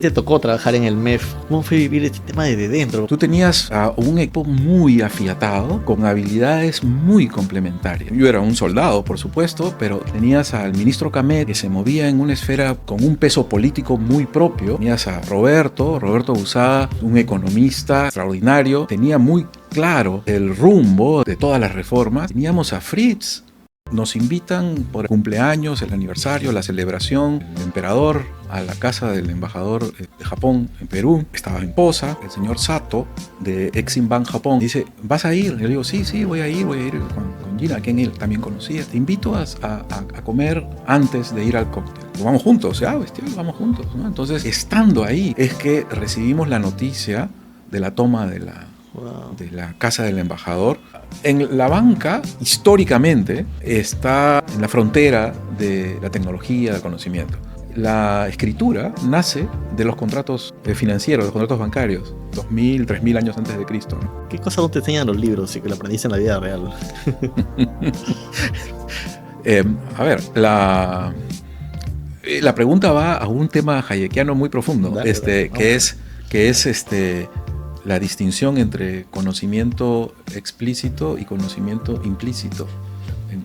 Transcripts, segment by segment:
Te tocó trabajar en el MEF. ¿Cómo fue vivir este tema desde dentro? Tú tenías a un equipo muy afiatado, con habilidades muy complementarias. Yo era un soldado, por supuesto, pero tenías al ministro Camet, que se movía en una esfera con un peso político muy propio. Tenías a Roberto Usada, un economista extraordinario. Tenía muy claro el rumbo de todas las reformas. Teníamos a Fritz. Nos invitan por el cumpleaños, el aniversario, la celebración, el emperador, a la casa del embajador de Japón en Perú. Estaba en Posa, el señor Sato de Exim Bank Japón. Dice, ¿vas a ir? Le digo, sí, voy a ir con Gina, a quien él también conocía. Te invito a comer antes de ir al cóctel. Vamos juntos, vamos juntos, ¿no? Entonces, estando ahí, es que recibimos la noticia de la toma de la casa del embajador. En la banca, históricamente, está en la frontera de la tecnología, del conocimiento. La escritura nace de los contratos financieros, de los contratos bancarios, 2000, 3000 años antes de Cristo, ¿no? ¿Qué cosas no te enseñan los libros y que lo aprendiste en la vida real? La pregunta va a un tema hayekiano muy profundo, Dale. que es la distinción entre conocimiento explícito y conocimiento implícito,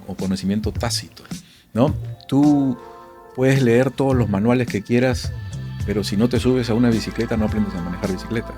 o conocimiento tácito, ¿no? Tú puedes leer todos los manuales que quieras, pero si no te subes a una bicicleta, no aprendes a manejar bicicleta.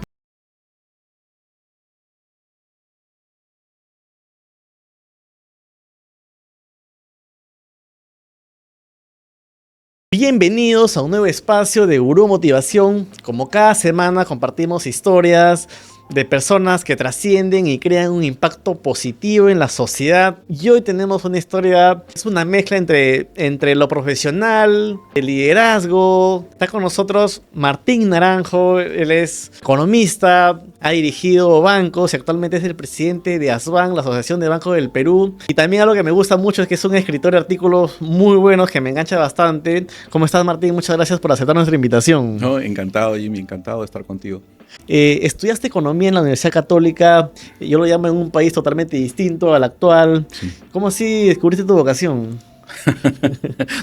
Bienvenidos a un nuevo espacio de Gurú Motivación. Como cada semana compartimos historias de personas que trascienden y crean un impacto positivo en la sociedad. Y hoy tenemos una historia, es una mezcla entre lo profesional, el liderazgo. Está con nosotros Martín Naranjo, él es economista, ha dirigido bancos y actualmente es el presidente de ASBAN, la Asociación de Bancos del Perú. Y también algo que me gusta mucho es que es un escritor de artículos muy buenos que me engancha bastante. ¿Cómo estás, Martín? Muchas gracias por aceptar nuestra invitación. No, encantado, Jimmy, encantado de estar contigo. Estudiaste economía en la Universidad Católica, yo lo llamo en un país totalmente distinto al actual. Sí. ¿Cómo así descubriste tu vocación?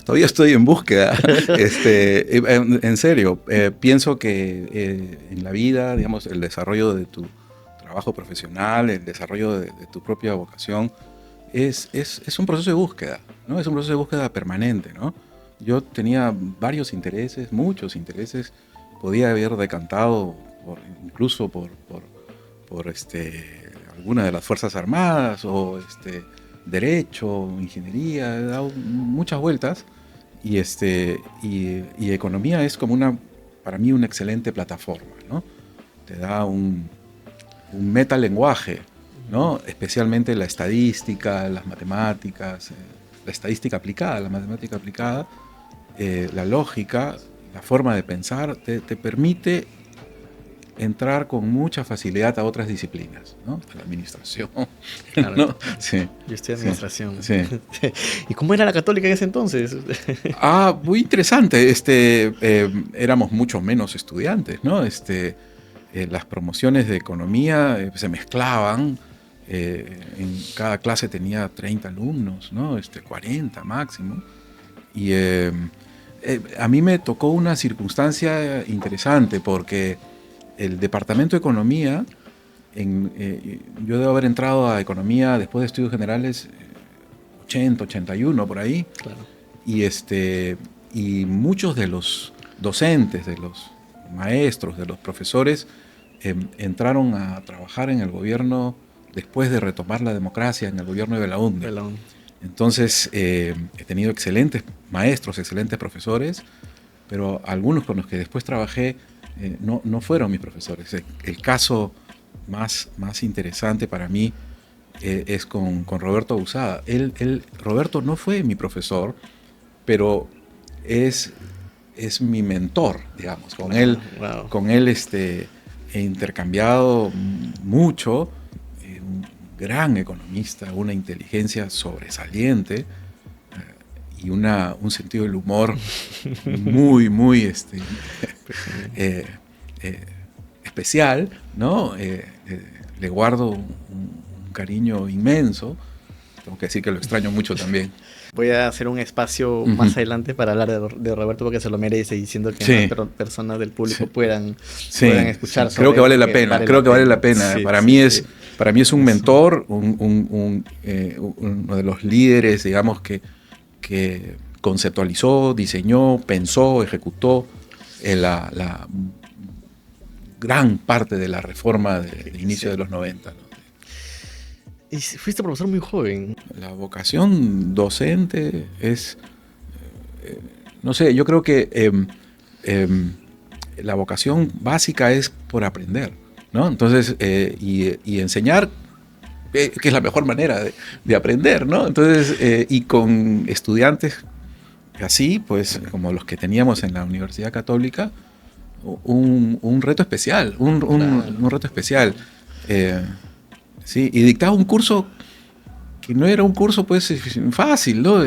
Todavía estoy en búsqueda. En serio, pienso que en la vida, digamos, el desarrollo de tu trabajo profesional, el desarrollo de tu propia vocación, es un proceso de búsqueda, ¿no? Es un proceso de búsqueda permanente, ¿no? Yo tenía varios intereses, muchos intereses, podía haber decantado incluso por alguna de las Fuerzas Armadas o Derecho, Ingeniería, he dado muchas vueltas y economía es como para mí una excelente plataforma, ¿no? Te da un metalenguaje, ¿no? Especialmente la estadística, las matemáticas, la estadística aplicada, la matemática aplicada, la lógica, la forma de pensar, te permite entrar con mucha facilidad a otras disciplinas, ¿no? A la administración. Claro, ¿no? Sí. Yo estoy en administración. Sí. ¿Y cómo era la católica en ese entonces? Muy interesante. Éramos mucho menos estudiantes, ¿no? Las promociones de economía se mezclaban. En cada clase tenía 30 alumnos, ¿no? 40 máximo. Y a mí me tocó una circunstancia interesante porque el departamento de economía, yo debo haber entrado a economía después de estudios generales 80, 81, por ahí. Claro. Y muchos de los docentes, de los maestros, de los profesores, entraron a trabajar en el gobierno después de retomar la democracia en el gobierno de Belaúnde. Entonces, he tenido excelentes maestros, excelentes profesores, pero algunos con los que después trabajé no fueron mis profesores. El caso más interesante para mí es con Roberto Usada. Roberto no fue mi profesor, pero es mi mentor, digamos. Con él he intercambiado mucho. Un gran economista, una inteligencia sobresaliente y un sentido del humor muy especial, ¿no? Le guardo un cariño inmenso. Tengo que decir que lo extraño mucho también. Voy a hacer un espacio más adelante para hablar de Roberto porque se lo merece, y siento que más personas del público puedan escuchar. Creo que vale la pena, vale la pena. Para mí es un mentor, uno de los líderes, digamos, que conceptualizó, diseñó, pensó, ejecutó la gran parte de la reforma del inicio de los 90, ¿no? Y fuiste profesor muy joven. La vocación docente es, no sé, yo creo que la vocación básica es por aprender, ¿no? Entonces, y enseñar, que es la mejor manera de aprender, ¿no? Entonces, y con estudiantes así, pues, como los que teníamos en la Universidad Católica, un reto especial, un reto especial. Sí, y dictaba un curso que no era un curso, pues, fácil, ¿no?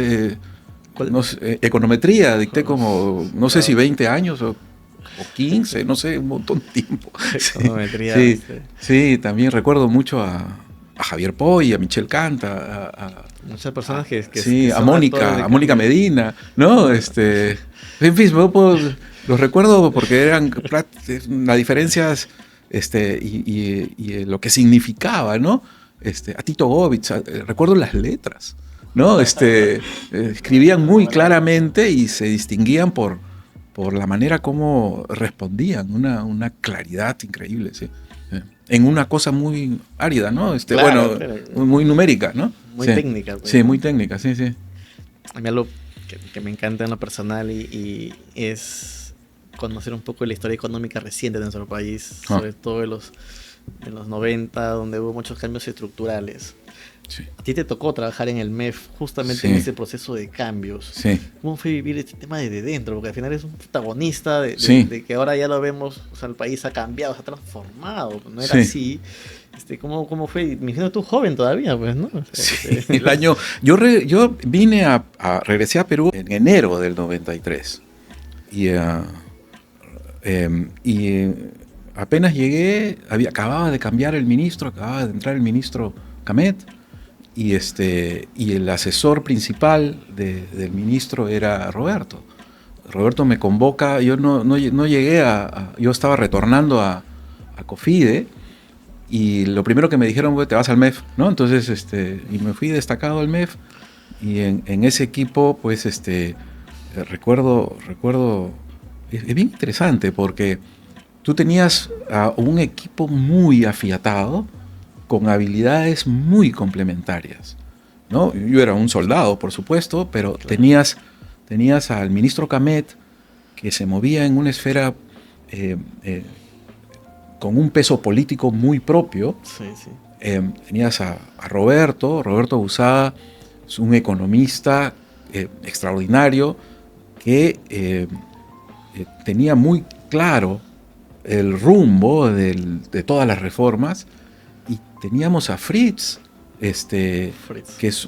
No sé, econometría, dicté como, no sé si 20 años o 15, no sé, un montón de tiempo. Econometría. Sí, también recuerdo mucho a Javier Poy, a Michel Canta, muchas personas que sí, a Mónica Medina, ¿no? En fin, los recuerdo porque eran las diferencias y lo que significaba, ¿no? A Tito Govich, recuerdo las letras, ¿no? Escribían muy claramente y se distinguían por la manera como respondían, una claridad increíble, ¿sí? En una cosa muy árida, ¿no? Claro. Muy numérica, ¿no? Muy técnica. Pues, sí, muy técnica, sí. A mí algo que me encanta en lo personal y es conocer un poco de la historia económica reciente de nuestro país, sobre todo en los 90, donde hubo muchos cambios estructurales. Sí. A ti te tocó trabajar en el MEF justamente en ese proceso de cambios. Sí. ¿Cómo fue vivir este tema desde dentro? Porque al final es un protagonista de que ahora ya lo vemos, o sea, el país ha cambiado, se ha transformado, no era así. ¿Cómo fue? Me imagino tú joven todavía, pues, ¿no? O sea, el año... Yo vine regresé a Perú en enero del 93. Y apenas llegué, acababa de cambiar el ministro, acababa de entrar el ministro Camet, y el asesor principal del ministro era Roberto. Roberto me convoca, yo no llegué yo estaba retornando a COFIDE, y lo primero que me dijeron fue: te vas al MEF, ¿no? Entonces, y me fui destacado al MEF, y en ese equipo, pues, recuerdo, es bien interesante, porque tú tenías un equipo muy afiatado, con habilidades muy complementarias, ¿no? Yo era un soldado, por supuesto, pero claro, tenías al ministro Camet, que se movía en una esfera con un peso político muy propio. Sí. Tenías a Roberto Busada, es un economista extraordinario, que tenía muy claro el rumbo de todas las reformas. Y teníamos a Fritz, que es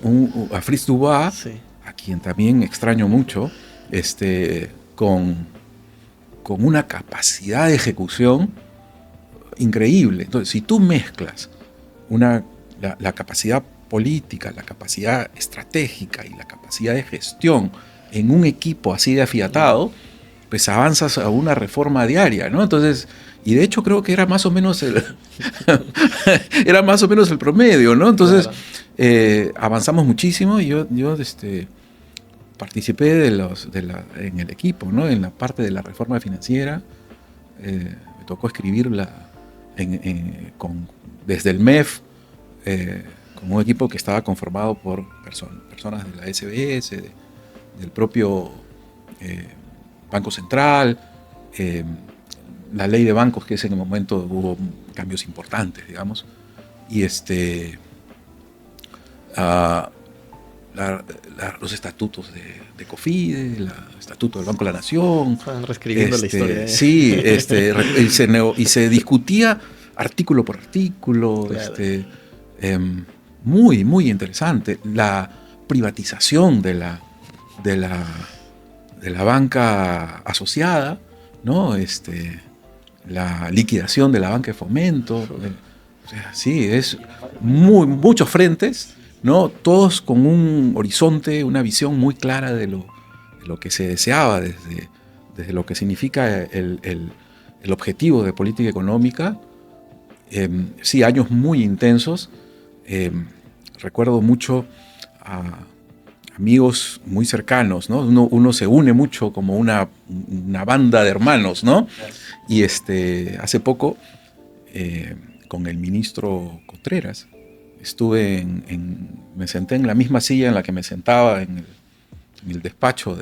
a Fritz Dubois, sí, a quien también extraño mucho, con una capacidad de ejecución increíble. Entonces, si tú mezclas la capacidad política, la capacidad estratégica y la capacidad de gestión en un equipo así de afiatado, pues avanzas a una reforma diaria, ¿no? Entonces, y de hecho creo que era más o menos el promedio, ¿no? Entonces, claro, avanzamos muchísimo, y yo participé en el equipo, ¿no? En la parte de la reforma financiera. Me tocó escribirla desde el MEF, con un equipo que estaba conformado por personas de la SBS, del propio Banco Central, la ley de bancos, que en el momento hubo cambios importantes, digamos, y los estatutos de COFIDE, el estatuto del Banco de la Nación. Estaban reescribiendo la historia. Sí, y se discutía artículo por artículo, claro, muy, muy interesante. La privatización de la banca asociada, ¿no? La liquidación de la banca de fomento. O sea, sí, es muchos frentes, ¿no? Todos con un horizonte, una visión muy clara de lo que se deseaba desde lo que significa el objetivo de política económica. Sí, años muy intensos. Recuerdo mucho a amigos muy cercanos, ¿no? Uno se une mucho como una banda de hermanos, ¿no? Y hace poco, con el ministro Contreras, estuve me senté en la misma silla en la que me sentaba en el despacho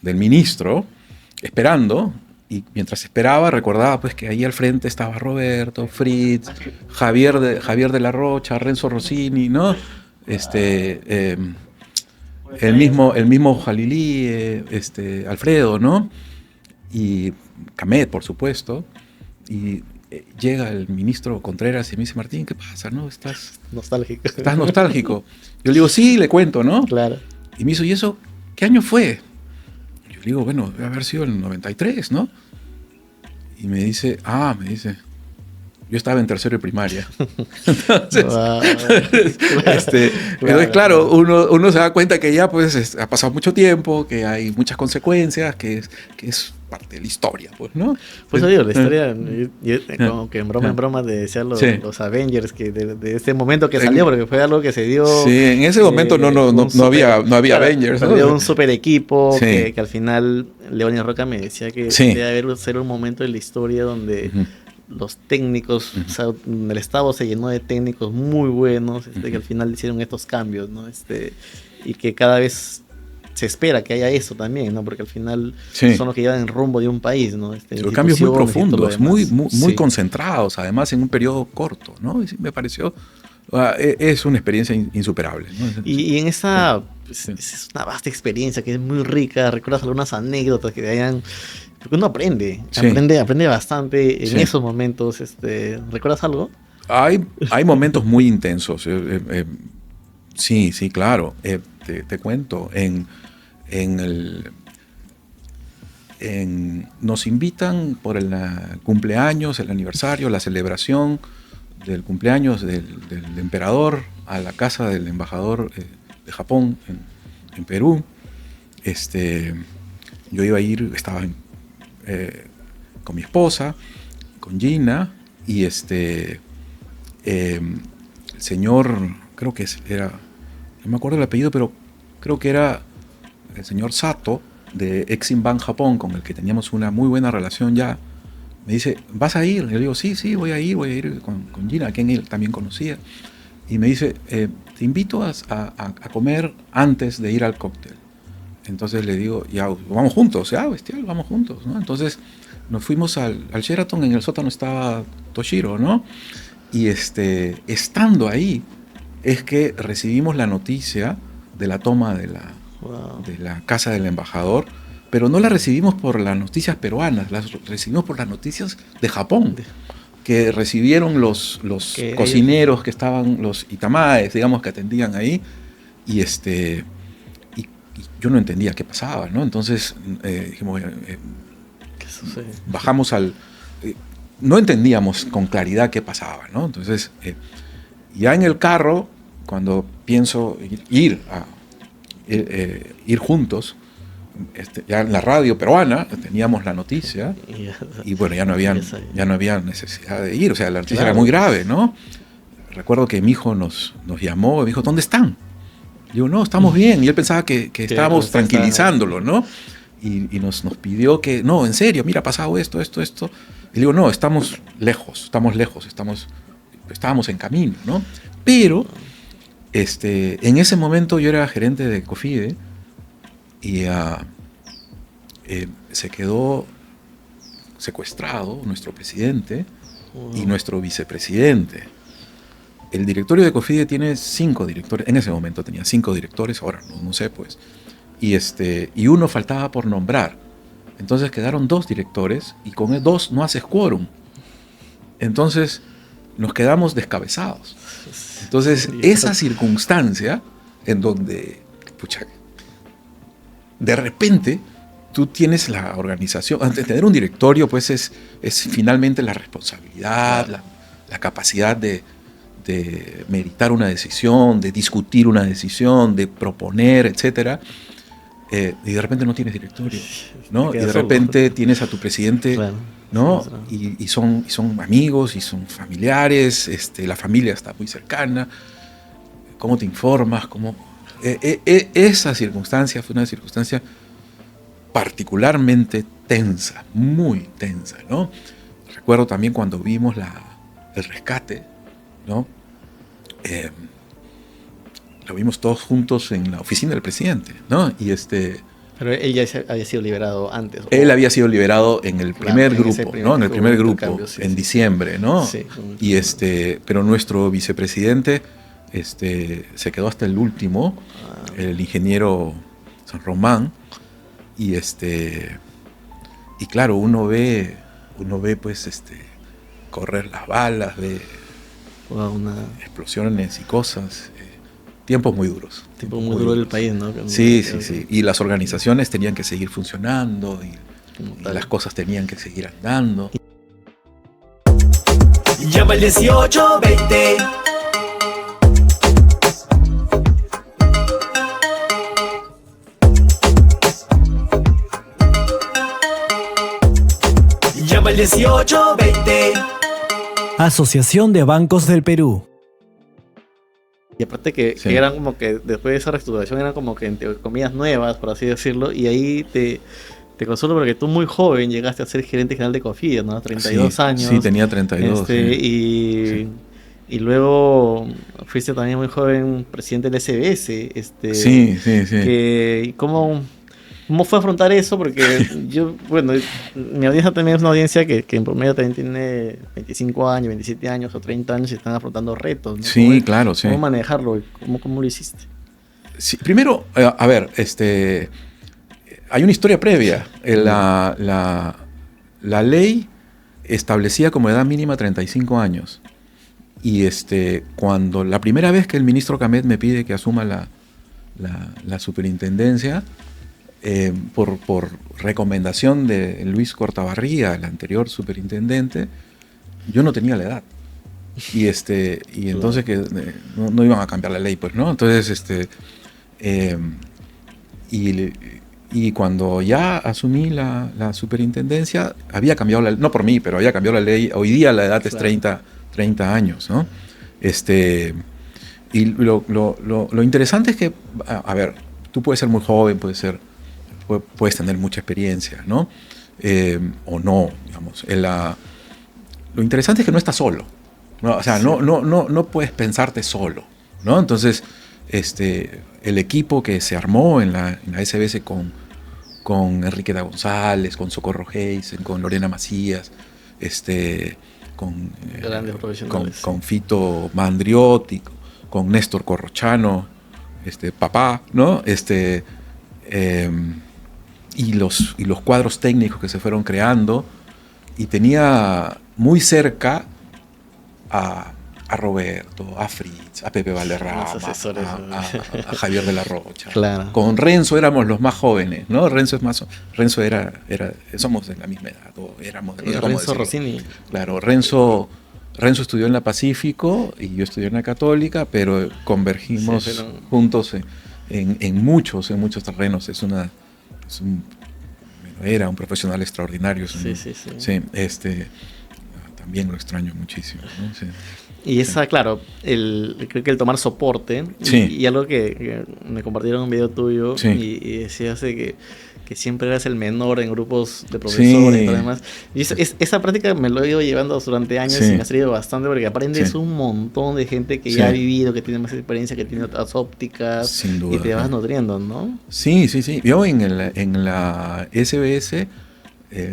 del ministro, esperando, y mientras esperaba recordaba pues que ahí al frente estaba Roberto, Fritz, Javier de la Rocha, Renzo Rossini, ¿no? El mismo Jalilí, Alfredo, ¿no? Y Camet, por supuesto. Y llega el ministro Contreras y me dice, Martín, ¿qué pasa? ¿No? ¿Estás nostálgico? ¿Estás nostálgico? Yo le digo, sí, le cuento, ¿no? Claro. Y me dice, ¿y eso qué año fue? Yo le digo, bueno, debe haber sido el 93, ¿no? Y me dice, yo estaba en tercero de primaria. Entonces, claro, uno se da cuenta que ya pues ha pasado mucho tiempo, que hay muchas consecuencias, que es parte de la historia, pues, ¿no? Pues digo, la historia, como que en broma de decían los Avengers, que de este momento que salió, porque fue algo que se dio... Sí, en ese momento no había Avengers, ¿no? Salió un super equipo, sí. que al final Leónidas Roca me decía que debe ser un momento en la historia donde... los técnicos, o sea, el Estado se llenó de técnicos muy buenos, que al final hicieron estos cambios, ¿no? Y que cada vez se espera que haya eso también, ¿no? Porque al final son los que llevan el rumbo de un país, ¿no? Los cambios muy profundos, muy concentrados, además en un periodo corto, ¿no? Me pareció, es una experiencia insuperable, ¿no? Y en esa, pues, es una vasta experiencia que es muy rica. ¿Recuerdas algunas anécdotas que te hayan... Porque uno aprende bastante en esos momentos. ¿Recuerdas algo? Hay momentos muy intensos. Sí, claro. Te cuento. Nos invitan por el cumpleaños, el aniversario, la celebración del cumpleaños del emperador a la casa del embajador de Japón en Perú. Yo iba a ir, estaba con mi esposa, con Gina, y el señor, creo que era, no me acuerdo el apellido, pero creo que era el señor Sato de Exim Bank Japón, con el que teníamos una muy buena relación ya. Me dice, ¿vas a ir? Y le digo, sí, voy a ir con Gina, a quien él también conocía. Y me dice, te invito a comer antes de ir al cóctel. Entonces le digo, ya, vamos juntos, bestial, vamos juntos, ¿no? Entonces nos fuimos al Sheraton, en el sótano estaba Toshiro, ¿no? Y estando ahí es que recibimos la noticia de la toma de la casa del embajador, pero no la recibimos por las noticias peruanas, las recibimos por las noticias de Japón, que recibieron los cocineros que estaban, los itamaes, digamos, que atendían ahí, y yo no entendía qué pasaba, ¿no? Entonces dijimos, bajamos no entendíamos con claridad qué pasaba, ¿no? Entonces, ya en el carro, cuando pienso ir juntos, ya en la radio peruana teníamos la noticia, y bueno, ya no había necesidad de ir, o sea, la noticia era muy grave, ¿no? Recuerdo que mi hijo nos llamó y me dijo, ¿dónde están? Digo, no, estamos bien. Y él pensaba que estábamos tranquilizándolo, ¿no? Y nos pidió que, no, en serio, mira, ha pasado esto. Y digo, no, estábamos lejos, estábamos en camino, ¿no? Pero, en ese momento yo era gerente de COFIDE y se quedó secuestrado nuestro presidente y nuestro vicepresidente. El directorio de COFIDE tiene 5 directores, en ese momento tenía 5 directores, ahora no sé, pues. Y uno faltaba por nombrar. Entonces quedaron 2 directores y con 2 no haces quórum. Entonces nos quedamos descabezados. Entonces esa circunstancia en donde, de repente tú tienes la organización, antes de tener un directorio, pues es finalmente la responsabilidad, la capacidad de de meditar una decisión, de discutir una decisión, de proponer, etcétera, y de repente no tienes directorio, ¿no? Y de repente tienes a tu presidente, claro, ¿no? Y son amigos y son familiares, la familia está muy cercana. ¿Cómo te informas? Esa circunstancia fue una circunstancia particularmente tensa, muy tensa, ¿no? Recuerdo también cuando vimos el rescate, ¿no? Lo vimos todos juntos en la oficina del presidente, ¿no? Y Pero él ya había sido liberado antes. Él había sido liberado en el primer grupo, ¿no? En el primer grupo, cambio, sí, en diciembre, ¿no? Sí. Y pero nuestro vicepresidente se quedó hasta el último, el ingeniero San Román, y claro, uno ve pues correr las balas, ve explosiones y cosas. Tiempos muy duros. Tiempos muy duros del país, ¿no? Sí. Y las organizaciones tenían que seguir funcionando y las cosas tenían que seguir andando. Llama al 1820. Llama al 1820. Asociación de Bancos del Perú. Y aparte que eran como que después de esa reestructuración eran como que entre comillas nuevas, por así decirlo, y ahí te consuelo porque tú muy joven llegaste a ser gerente general de Cofidis, ¿no? 32 años. Sí, tenía 32. Y luego fuiste también muy joven presidente del SBS. Sí. ¿Cómo fue afrontar eso? Porque mi audiencia también es una audiencia que en promedio también tiene 25 años, 27 años o 30 años y están afrontando retos, ¿no? Sí, claro, sí. ¿Cómo manejarlo? ¿Cómo lo hiciste? Sí, primero, a ver, hay una historia previa. La ley establecía como edad mínima 35 años. Y cuando la primera vez que el ministro Camet me pide que asuma la superintendencia, por recomendación de Luis Cortabarría, el anterior superintendente, yo no tenía la edad. Y entonces que no iban a cambiar la ley, pues, ¿no? Entonces, y cuando ya asumí la superintendencia, había cambiado no por mí, pero había cambiado la ley. Hoy día la edad es 30 años, ¿no? Y lo interesante es que, a ver, tú puedes ser muy joven, puedes tener mucha experiencia, ¿no? O no, digamos. Lo interesante es que no estás solo, ¿no? O sea, no puedes pensarte solo, ¿no? Entonces, el equipo que se armó en la SBS con Enrique da González, con Socorro Heisen, con Lorena Macías, con Fito Mandriotti, con Néstor Corrochano, papá, ¿no? Y los cuadros técnicos que se fueron creando, y tenía muy cerca a Roberto, a Fritz, a Pepe Valderrama, a Javier de la Rocha. Claro. Con Renzo éramos los más jóvenes, ¿no? Renzo somos de la misma edad, o éramos de Renzo Rossini. Claro, Renzo estudió en la Pacífico y yo estudié en la Católica, pero convergimos juntos en muchos terrenos. Era un profesional extraordinario. También lo extraño muchísimo, ¿no? Sí. Y claro, creo que el tomar soporte, y algo que me compartieron en un video tuyo, y decías que siempre eras el menor en grupos de profesores y todo demás. Y esa práctica me lo he ido llevando durante años y me ha servido bastante porque aprendes un montón de gente que ya ha vivido, que tiene más experiencia, que tiene otras ópticas. Sin duda, y te vas nutriendo, ¿no? Sí. Yo en la SBS,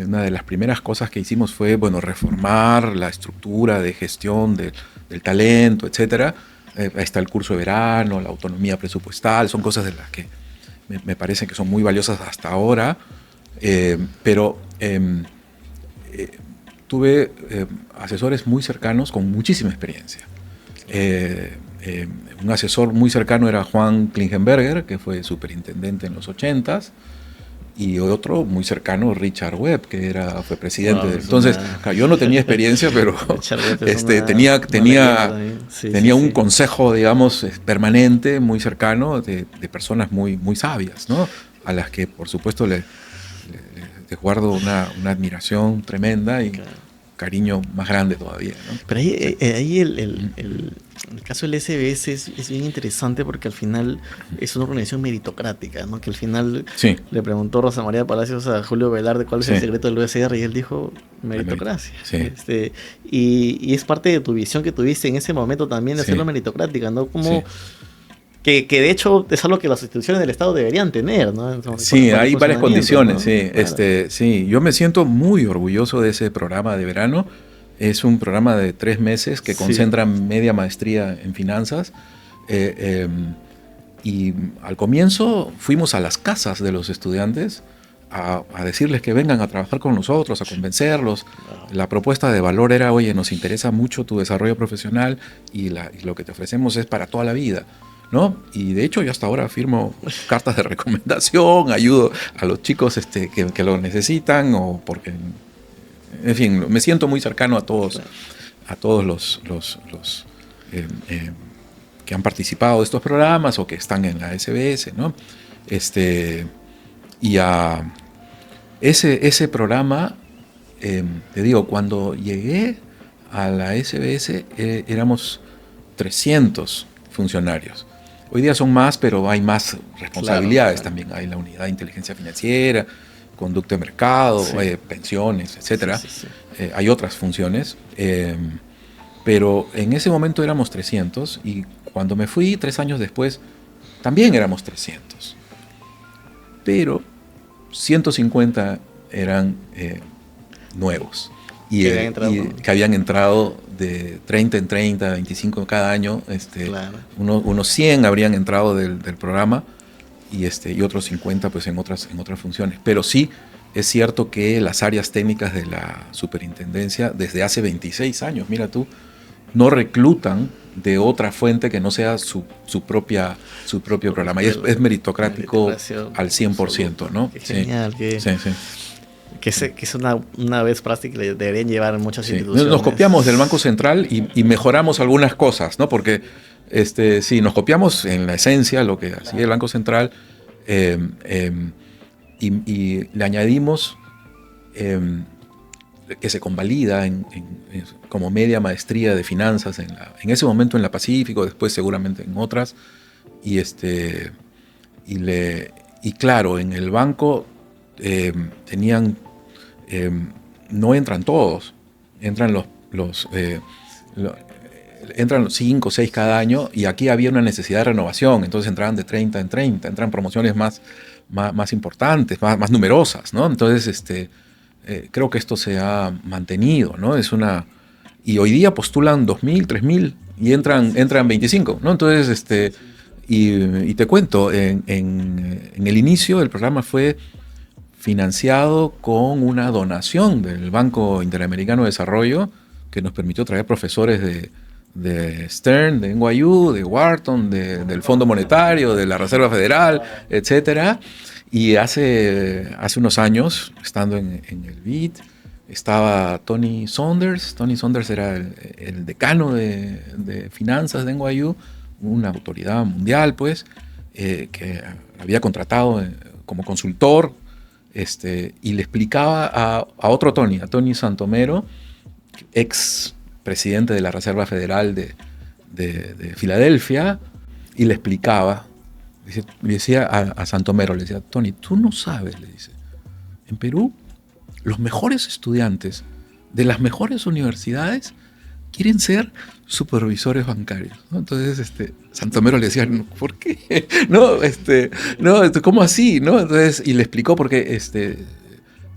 una de las primeras cosas que hicimos fue, reformar la estructura de gestión del talento, etcétera. Ahí está el curso de verano, la autonomía presupuestal, son cosas de las que me parecen que son muy valiosas hasta ahora, pero tuve asesores muy cercanos con muchísima experiencia. Un asesor muy cercano era Juan Klingenberger, que fue superintendente en los 80s, y otro muy cercano, Richard Webb, que fue presidente. Wow, Entonces, claro, yo no tenía experiencia, pero tenía un consejo, digamos, permanente, muy cercano, de personas muy, muy sabias, ¿no? A las que, por supuesto, les guardo una admiración tremenda y cariño más grande todavía, ¿no? Pero ahí el caso del SBS es bien interesante porque al final es una organización meritocrática, ¿no? Que al final le preguntó Rosa María Palacios a Julio Velarde cuál es el secreto del USR y él dijo meritocracia. Sí. Y es parte de tu visión que tuviste en ese momento también de hacerlo meritocrática, ¿no? Como que de hecho es algo que las instituciones del Estado deberían tener, ¿no? Sí, hay varias condiciones, ¿no? sí. Claro. Yo me siento muy orgulloso de ese programa de verano. Es un programa de 3 meses que concentra media maestría en finanzas. Y al comienzo fuimos a las casas de los estudiantes a decirles que vengan a trabajar con nosotros, a convencerlos. La propuesta de valor era, oye, nos interesa mucho tu desarrollo profesional y lo que te ofrecemos es para toda la vida, ¿no? Y de hecho yo hasta ahora firmo cartas de recomendación, ayudo a los chicos que lo necesitan o porque... En fin, me siento muy cercano a todos los que han participado de estos programas o que están en la SBS, ¿no? Y a ese programa, te digo, cuando llegué a la SBS éramos 300 funcionarios. Hoy día son más, pero hay más responsabilidades también. Hay la unidad de inteligencia financiera, conducta de mercado, pensiones, etcétera. Hay otras funciones, pero en ese momento éramos 300 y cuando me fui 3 años después también éramos 300. Pero 150 eran nuevos y que habían entrado de 30 en 30, 25 cada año. Unos 100 habrían entrado del programa. Y otros 50 pues en otras funciones. Pero sí es cierto que las áreas técnicas de la superintendencia desde hace 26 años, mira tú, no reclutan de otra fuente que no sea su propio programa. Y es meritocrático al 100%, ¿no? Qué genial. Que es una vez práctica que deberían llevar en muchas instituciones. Nos copiamos del Banco Central y mejoramos algunas cosas, ¿no? Porque nos copiamos en la esencia lo que hacía el Banco Central y le añadimos que se convalida como media maestría de finanzas en ese momento en la Pacífico, después seguramente en otras. Y claro, en el banco tenían, no entran todos, entran entran los 5 o 6 cada año, y aquí había una necesidad de renovación, entonces entraban de 30 en 30, entran promociones más importantes, más numerosas, ¿no? Entonces, creo que esto se ha mantenido, ¿no? Y hoy día postulan 2.000, 3.000 y entran 25, ¿no? Entonces, y te cuento, en el inicio el programa fue financiado con una donación del Banco Interamericano de Desarrollo, que nos permitió traer profesores de Stern, de NYU, de Wharton, del Fondo Monetario, de la Reserva Federal, etcétera. Y hace unos años, estando en el BID, estaba Tony Saunders. Tony Saunders era el decano de finanzas de NYU, una autoridad mundial, pues, que había contratado como consultor, y le explicaba a otro Tony, a Tony Santomero, ex presidente de la Reserva Federal de Filadelfia, y le explicaba, le decía a Santomero, le decía, Tony, tú no sabes, le dice, en Perú los mejores estudiantes de las mejores universidades quieren ser supervisores bancarios, ¿no? Entonces, Santomero le decía, ¿por qué? No, ¿cómo así? ¿No? Entonces, y le explicó porque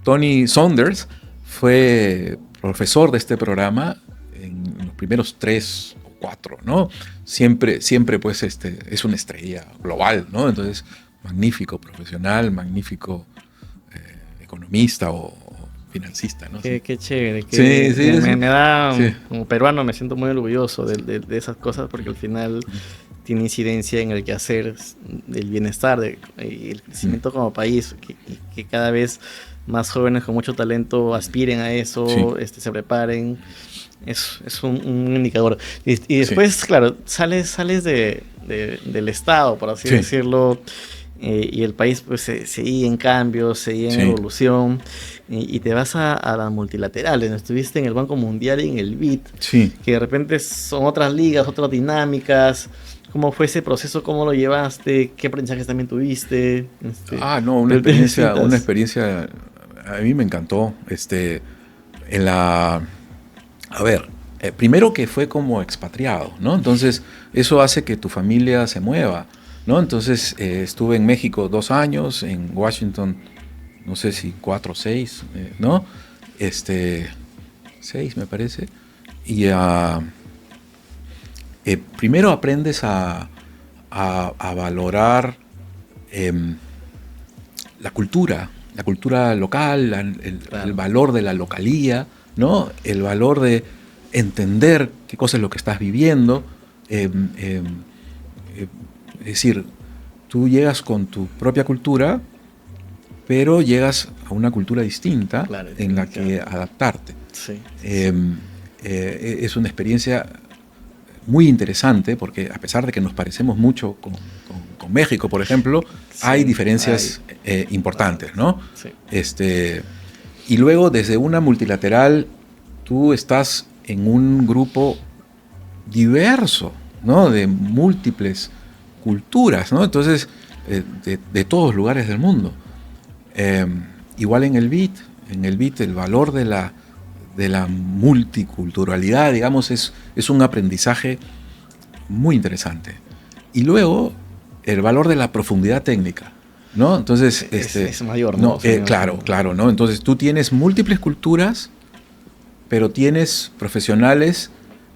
Tony Saunders fue profesor de este programa en los primeros 3 o 4, ¿no? Siempre pues, es una estrella global, ¿no? Entonces, magnífico profesional, magnífico economista o financista, ¿no? Qué chévere. Sí, me da, como peruano, me siento muy orgulloso de esas cosas, porque al final tiene incidencia en el quehacer del bienestar y el crecimiento como país, que cada vez más jóvenes con mucho talento aspiren a eso, se preparen. Es un indicador. Y después, claro, sales del Estado, por así decirlo, y el país pues seguía en cambio, seguía en evolución, y te vas a las multilaterales. Estuviste en el Banco Mundial y en el BID, que de repente son otras ligas, otras dinámicas. ¿Cómo fue ese proceso? ¿Cómo lo llevaste? ¿Qué aprendizajes también tuviste? Una experiencia, a mí me encantó. Primero que fue como expatriado, ¿no? Entonces, eso hace que tu familia se mueva, ¿no? Entonces, estuve en México 2 años, en Washington, no sé si 4 o 6, ¿no? 6 me parece. Y primero aprendes a valorar la cultura local, el valor de la localía, ¿no? El valor de entender qué cosa es lo que estás viviendo. Es decir, tú llegas con tu propia cultura, pero llegas a una cultura distinta en la que adaptarte. Es una experiencia muy interesante, porque a pesar de que nos parecemos mucho con México, por ejemplo, hay diferencias importantes, ¿no? Y luego, desde una multilateral, tú estás en un grupo diverso, ¿no? De múltiples culturas, ¿no? Entonces, de todos lugares del mundo. Igual en el BID el valor de la multiculturalidad, digamos, es un aprendizaje muy interesante. Y luego, el valor de la profundidad técnica, ¿no? Entonces, es mayor, ¿no? Claro, ¿no? Entonces, tú tienes múltiples culturas, pero tienes profesionales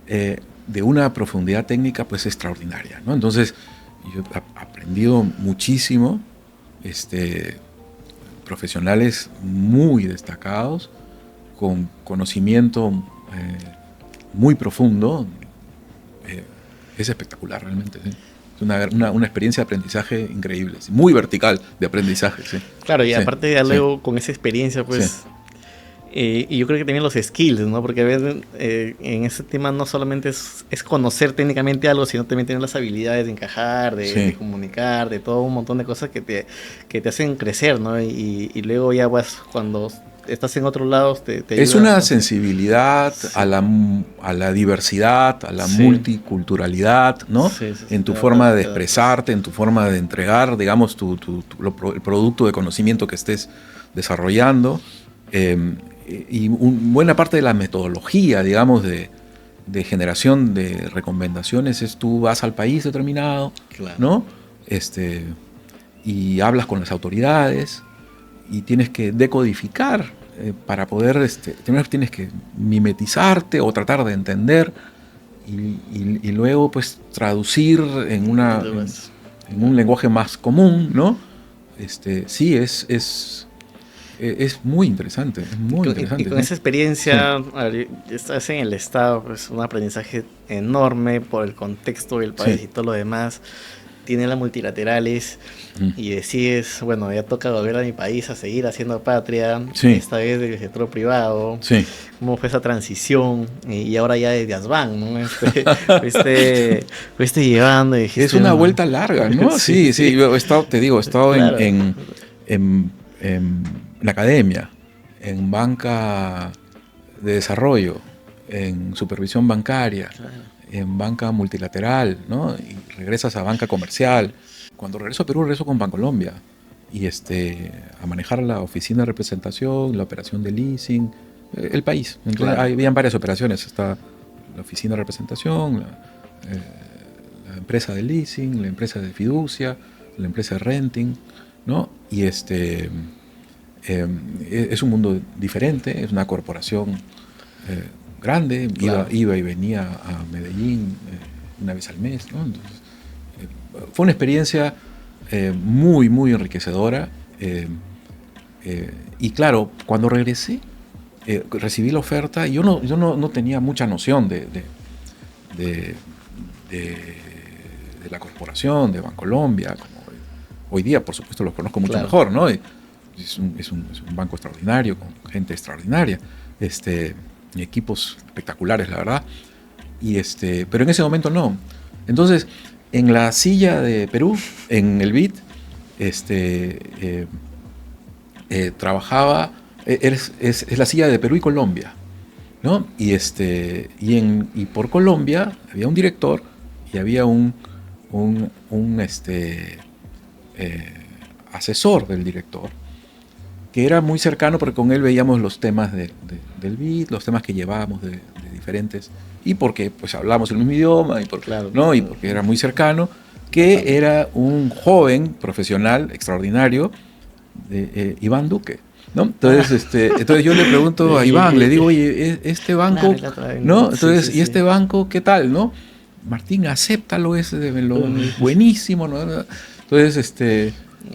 de una profundidad técnica, pues, extraordinaria, ¿no? Entonces, yo he aprendido muchísimo, profesionales muy destacados, con conocimiento muy profundo. Es espectacular, realmente, ¿sí? Es una experiencia de aprendizaje increíble, ¿sí? Muy vertical de aprendizaje, ¿sí? Claro, y aparte ya luego con esa experiencia, pues... y yo creo que también los skills, ¿no? Porque a veces en ese tema no solamente es conocer técnicamente algo, sino también tener las habilidades de encajar, de comunicar, de todo un montón de cosas que te hacen crecer, ¿no? Y luego ya vas, cuando estás en otros lados, te es ayuda, una ¿no? sensibilidad a la diversidad, a la multiculturalidad, ¿no? En tu forma de expresarte, en tu forma de entregar, digamos, el producto de conocimiento que estés desarrollando. Y buena parte de la metodología, digamos, de generación de recomendaciones es: tú vas al país determinado, ¿no? Y hablas con las autoridades y tienes que decodificar para poder, tienes que mimetizarte o tratar de entender y luego, pues, traducir en un lenguaje más común, ¿no? Sí, es muy interesante, es muy interesante. Y con esa experiencia, estás en el Estado, pues un aprendizaje enorme por el contexto del país y todo lo demás. Tiene las multilaterales y decides, bueno, ya toca volver a mi país a seguir haciendo patria, esta vez del sector privado. ¿Cómo fue esa transición? Y ahora ya desde Asban, ¿no? Fuiste llevando y dijiste, es una vuelta larga, ¿no? Sí. Yo he estado, claro, en la academia, en banca de desarrollo, en supervisión bancaria, en banca multilateral, ¿no? Y regresas a banca comercial. Cuando regreso a Perú, regreso con Bancolombia y a manejar la oficina de representación, la operación de leasing, el país. Entonces, habían varias operaciones. Está la oficina de representación, la empresa de leasing, la empresa de fiducia, la empresa de renting, ¿no? Y es un mundo diferente, es una corporación grande, iba y venía a Medellín una vez al mes, ¿no? Entonces, fue una experiencia muy, muy enriquecedora. Y claro, cuando regresé, recibí la oferta y yo no tenía mucha noción de de la corporación, de Bancolombia, como hoy día, por supuesto, los conozco mucho Claro. mejor, ¿no? Es un banco extraordinario, con gente extraordinaria, y equipos espectaculares, la verdad. Pero en ese momento no. Entonces, en la silla de Perú, en el BID, trabajaba, es la silla de Perú y Colombia, ¿no? Y por Colombia había un director y había un asesor del director, que era muy cercano porque con él veíamos los temas del BID, los temas que llevábamos de diferentes, y porque pues hablamos el mismo idioma, Claro. ¿no? Y porque era muy cercano, que era un joven profesional extraordinario, Iván Duque, ¿no? Entonces, entonces yo le pregunto a Iván, le digo, oye, este banco, ¿no? Entonces, Sí, sí, ¿y este banco qué tal, no? Martín, acéptalo, es buenísimo, ¿no? Entonces,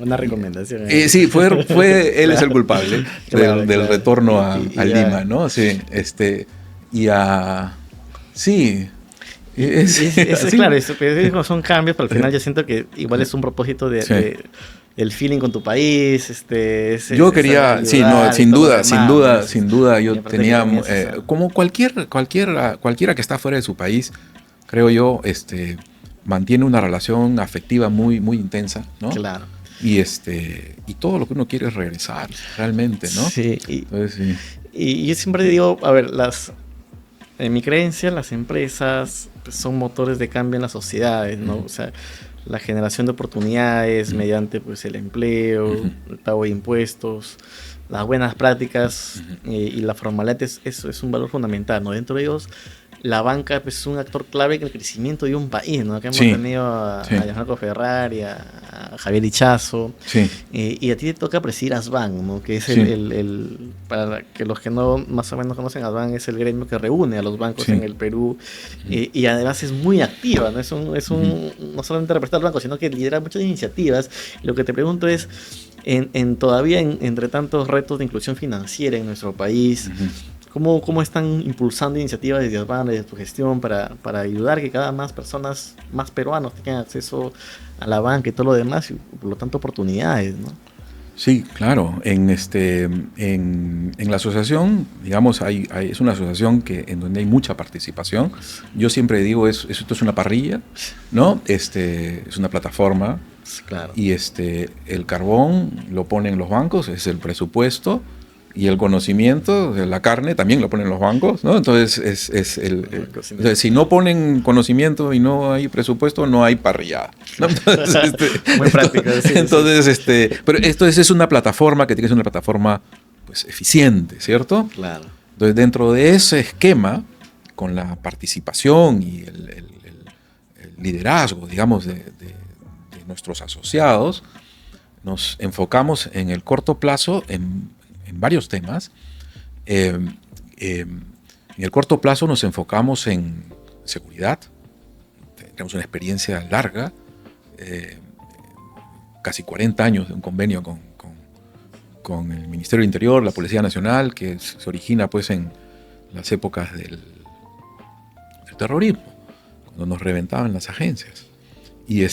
Una recomendación. sí, él es el culpable Claro, del claro. retorno a Y Lima, ¿no? Sí, sí. Así. Claro, son cambios, pero al final yo siento que igual es un propósito Sí. el feeling con tu país. Yo quería, ayudar sí, no, y sin todo lo duda, demás, sin ¿no? duda, sin duda, Me yo parece tenía, que también es eso. como cualquiera que está fuera de su país, creo yo, mantiene una relación afectiva muy, muy intensa, ¿no? Claro. Y todo lo que uno quiere es regresar, realmente, ¿no? Sí, Entonces, sí. y yo siempre digo, a ver, en mi creencia, las empresas pues, son motores de cambio en las sociedades, ¿no? Ujú. O sea, la generación de oportunidades Ujú. mediante pues, el empleo, Ujú. el pago de impuestos, las buenas prácticas Ujú. y la formalidad es un valor fundamental, ¿no? Dentro de ellos, la banca pues, es un actor clave en el crecimiento de un país, ¿no? Acá hemos Sí. tenido a Sí. Gianmarco Ferrari, a Javier Ichazo, Sí. y a ti te toca presidir ASBAN, ¿no? Que es Sí. para que los que no más o menos conocen ASBAN, es el gremio que reúne a los bancos Sí. en el Perú, y además es muy activa, ¿no? No solamente representa al banco, sino que lidera muchas iniciativas. Lo que te pregunto es, entre tantos retos de inclusión financiera en nuestro país, Ujú. ¿cómo están impulsando iniciativas desde ASBAN, desde tu gestión, para ayudar que cada más personas, más peruanos tengan acceso a la banca y todo lo demás, y por lo tanto oportunidades, ¿no? Sí, claro. En la asociación, digamos, es una asociación en donde hay mucha participación. Yo siempre digo, esto es una parrilla, ¿no? Es una plataforma, Claro. y el carbón lo ponen los bancos, es el presupuesto, y el conocimiento, la carne, también lo ponen los bancos, ¿no? Entonces, entonces, si no ponen conocimiento y no hay presupuesto, no hay parrillada, ¿no? Entonces, Muy práctico, sí, entonces, pero esto es una plataforma que tiene que ser una plataforma pues, eficiente, ¿cierto? Claro. Entonces, dentro de ese esquema, con la participación y el liderazgo, digamos, de nuestros asociados, nos enfocamos en el corto plazo en varios temas. En el corto plazo nos enfocamos en seguridad. Tenemos una experiencia larga, casi 40 años de un convenio con el Ministerio del Interior, la Policía Nacional, que se origina pues en las épocas del terrorismo, cuando nos reventaban las agencias. Y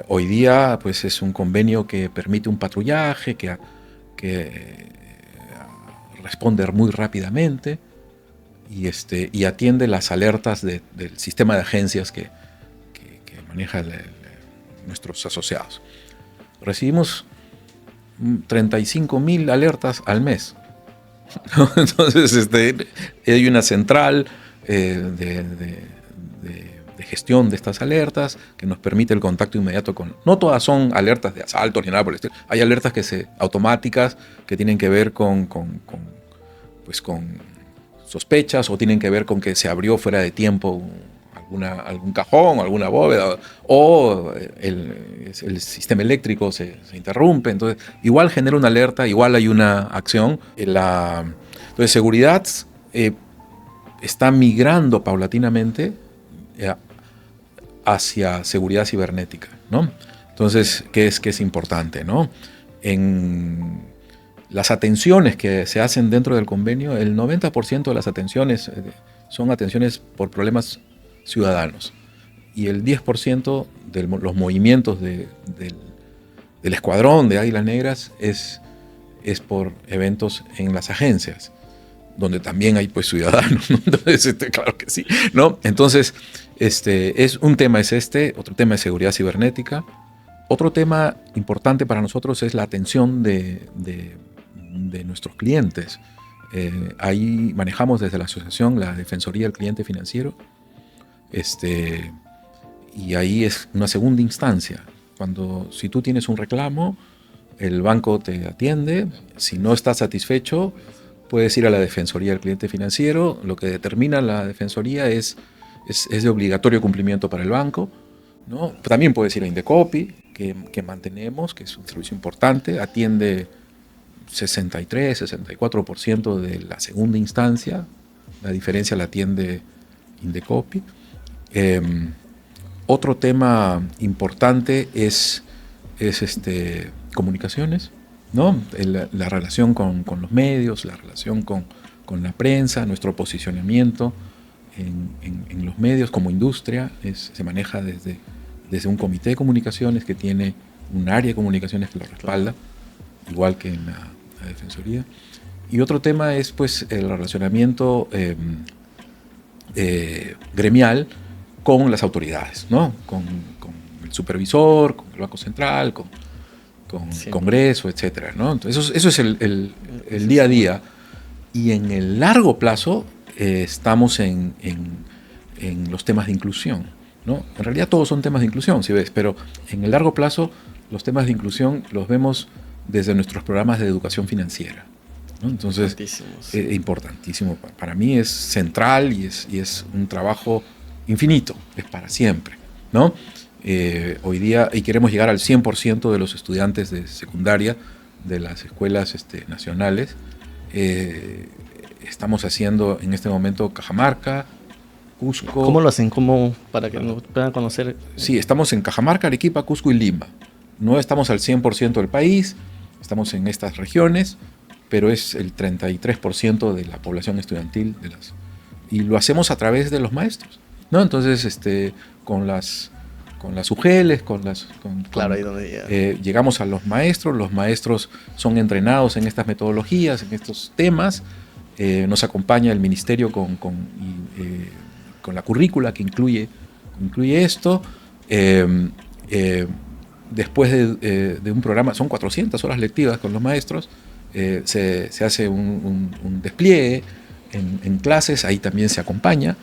hoy día pues es un convenio que permite un patrullaje, que responde muy rápidamente y atiende las alertas del sistema de agencias que maneja nuestros asociados. Recibimos 35.000 alertas al mes. Entonces hay una central de gestión de estas alertas que nos permite el contacto inmediato con... No todas son alertas de asalto ni nada por el estilo. Hay alertas automáticas que tienen que ver con sospechas, o tienen que ver con que se abrió fuera de tiempo algún cajón, alguna bóveda, o el sistema eléctrico se interrumpe. Entonces, igual genera una alerta, igual hay una acción. Entonces, seguridad está migrando paulatinamente hacia seguridad cibernética, ¿no? Entonces, ¿qué es importante, ¿no? En las atenciones que se hacen dentro del convenio, el 90% de las atenciones son atenciones por problemas ciudadanos. y el 10% de los movimientos del escuadrón de Águilas Negras es por eventos en las agencias, donde también hay pues ciudadanos, ¿no? Entonces, claro que sí, ¿no? Entonces, un tema es otro tema es seguridad cibernética. Otro tema importante para nosotros es la atención de nuestros clientes. Ahí manejamos desde la asociación la Defensoría del Cliente Financiero, y ahí es una segunda instancia. Si tú tienes un reclamo, el banco te atiende. Si no estás satisfecho, puedes ir a la Defensoría del Cliente Financiero. Lo que determina la Defensoría es de obligatorio cumplimiento para el banco, ¿no? También puedes ir a Indecopi, que mantenemos, que es un servicio importante, atiende 63-64% de la segunda instancia, la diferencia la atiende Indecopi. Otro tema importante es comunicaciones, ¿no? La relación con los medios, la relación con la prensa, nuestro posicionamiento en los medios como industria se maneja desde un comité de comunicaciones que tiene un área de comunicaciones que lo respalda, igual que en la Defensoría. Y otro tema es pues el relacionamiento gremial con las autoridades, ¿no? Con el supervisor, con el Banco Central, con sí, Congreso, etcétera, ¿no? Entonces eso es el día a día. Y en el largo plazo estamos en los temas de inclusión, ¿no? En realidad todos son temas de inclusión, si ves, pero en el largo plazo los temas de inclusión los vemos desde nuestros programas de educación financiera, ¿no? Entonces, importantísimo. Para mí es central y es un trabajo infinito, es para siempre, ¿no? Hoy día, y queremos llegar al 100% de los estudiantes de secundaria de las escuelas nacionales. Estamos haciendo en este momento Cajamarca, Cusco. ¿Cómo lo hacen? ¿Cómo, para que nos puedan conocer? Sí, estamos en Cajamarca, Arequipa, Cusco y Lima. No estamos al 100% del país, estamos en estas regiones, pero es el 33% de la población estudiantil y lo hacemos a través de los maestros, ¿no? Entonces, con las UGELs, claro, ahí donde llegamos a los maestros son entrenados en estas metodologías, en estos temas. Nos acompaña el ministerio con la currícula que incluye esto. Después de un programa, son 400 horas lectivas con los maestros, se hace un despliegue en clases, ahí también se acompaña,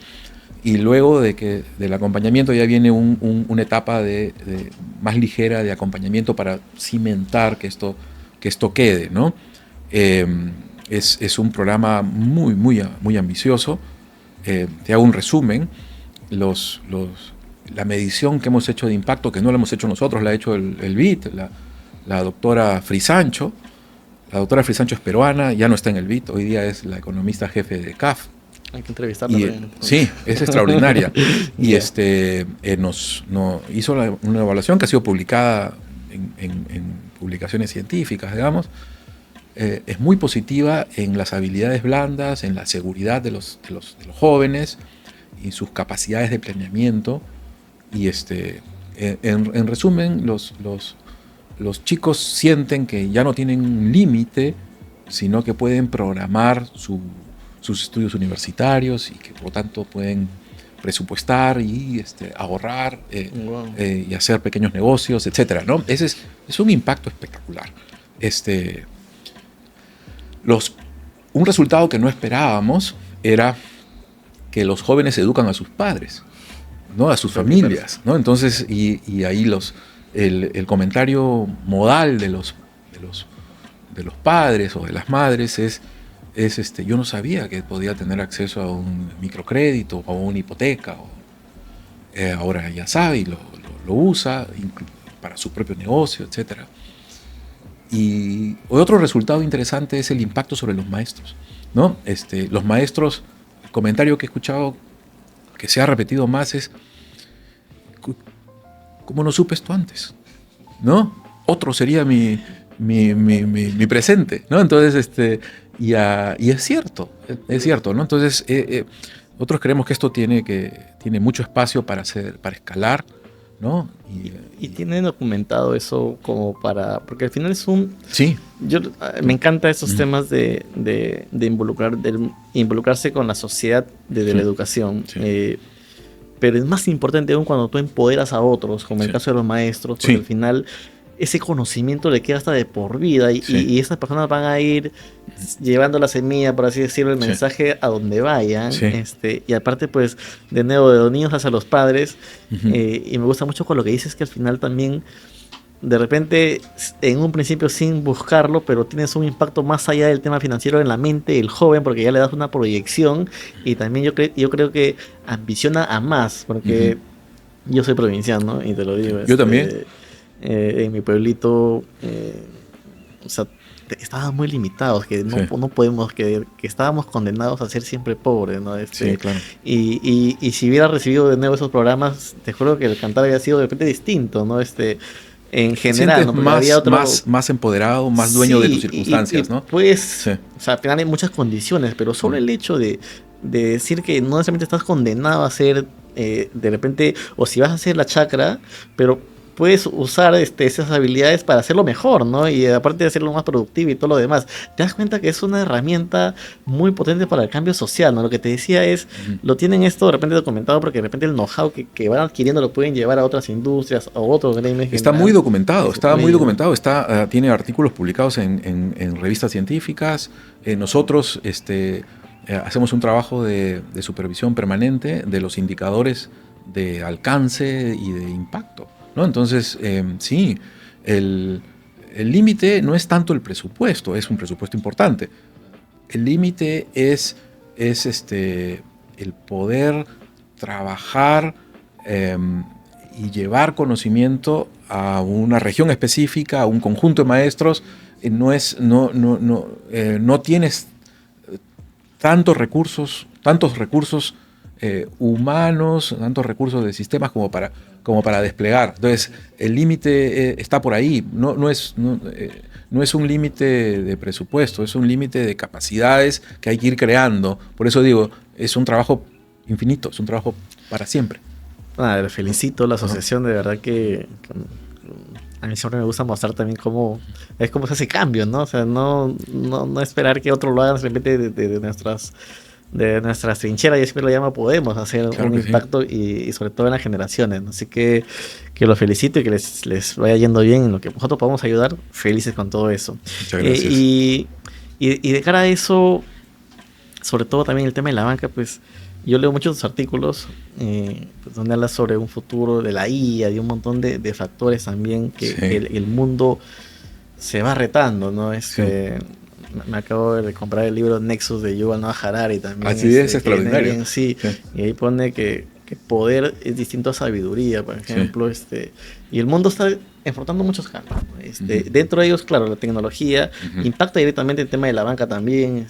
y luego del acompañamiento ya viene una etapa más ligera de acompañamiento para cimentar que esto quede, ¿no? Es un programa muy, muy, muy ambicioso. Te hago un resumen. La medición que hemos hecho de impacto, que no la hemos hecho nosotros, la ha hecho el BIT, la doctora Frisancho. La doctora Frisancho es peruana, ya no está en el BIT, hoy día es la economista jefe de CAF. Hay que entrevistarla también. Sí, es extraordinaria. Y nos hizo una evaluación que ha sido publicada en publicaciones científicas, digamos. Es muy positiva en las habilidades blandas, en la seguridad de los jóvenes y sus capacidades de planeamiento. Y en resumen, los chicos sienten que ya no tienen un límite, sino que pueden programar sus estudios universitarios y que por lo tanto pueden presupuestar y ahorrar y hacer pequeños negocios, etcétera, ¿no? Ese es un impacto espectacular. Un resultado que no esperábamos era que los jóvenes educan a sus padres, ¿no? A sus familias, ¿no? Entonces, y ahí el comentario modal de los padres o de las madres es yo no sabía que podía tener acceso a un microcrédito o a una hipoteca. Ahora ya sabe y lo usa para su propio negocio, etcétera. Y otro resultado interesante es el impacto sobre los maestros, ¿no? Los maestros, el comentario que he escuchado que se ha repetido más es: ¿cómo no supe esto antes? ¿No? Otro sería mi presente, ¿no? Entonces, y es cierto, ¿no? Entonces, Otros creemos que esto tiene mucho espacio para escalar, ¿no? Y tienen documentado eso como porque al final es Sí. me encantan esos temas de involucrarse con la sociedad desde la educación. Sí. Pero es más importante aún cuando tú empoderas a otros, como el caso de los maestros, porque al final ese conocimiento le queda hasta de por vida y esas personas van a ir llevando la semilla, por así decirlo, el mensaje a donde vayan. Y aparte, pues, de nuevo, de los niños hacia los padres. Y me gusta mucho con lo que dices, que al final también, de repente, en un principio sin buscarlo, pero tienes un impacto más allá del tema financiero en la mente del joven, porque ya le das una proyección y también yo creo que ambiciona a más, porque yo soy provinciano, y te lo digo. Yo también. En mi pueblito, o sea, estábamos muy limitados, que no podemos, que estábamos condenados a ser siempre pobres, ¿no? Sí, claro. Y si hubiera recibido de nuevo esos programas, te juro que el cantar había sido de repente distinto, ¿no? En general, ¿no? Más empoderado, más dueño de tus circunstancias, ¿no? Pues, o sea, al final hay muchas condiciones, pero solo el hecho de decir que no necesariamente estás condenado a ser, de repente, o si vas a hacer la chacra, pero puedes usar esas habilidades para hacerlo mejor, ¿no? Y aparte de hacerlo más productivo y todo lo demás, te das cuenta que es una herramienta muy potente para el cambio social, ¿no? Lo que te decía es, lo tienen esto de repente documentado porque de repente el know-how que van adquiriendo lo pueden llevar a otras industrias o otros gremios. Está muy documentado, tiene artículos publicados en revistas científicas. Nosotros hacemos un trabajo de supervisión permanente de los indicadores de alcance y de impacto, ¿no? Entonces, sí, el límite no es tanto el presupuesto, es un presupuesto importante. El límite es el poder trabajar y llevar conocimiento a una región específica, a un conjunto de maestros. No tienes tantos recursos humanos, tantos recursos de sistemas como para desplegar. Entonces, el límite está por ahí. No es un límite de presupuesto, es un límite de capacidades que hay que ir creando. Por eso digo, es un trabajo infinito, es un trabajo para siempre. Le felicito a la asociación, de verdad que a mí siempre me gusta mostrar también cómo se hace cambio, ¿no? O sea, no esperar que otro lo haga simplemente de nuestras trincheras. Yo siempre lo llamo, podemos hacer un impacto y sobre todo en las generaciones, ¿no? Así que los felicito y que les vaya yendo bien en lo que nosotros podamos ayudar, felices con todo eso. Muchas gracias. Y de cara a eso, sobre todo también el tema de la banca, pues yo leo muchos artículos pues, donde habla sobre un futuro de la IA, de un montón de factores también que el mundo se va retando, ¿no? Me acabo de comprar el libro Nexus de Yuval Noah Harari también. Así es extraordinario. Sí. Y ahí pone que poder es distinto a sabiduría, por ejemplo. Y el mundo está enfrentando muchos cambios, ¿no? Dentro de ellos, claro, la tecnología impacta directamente el tema de la banca también.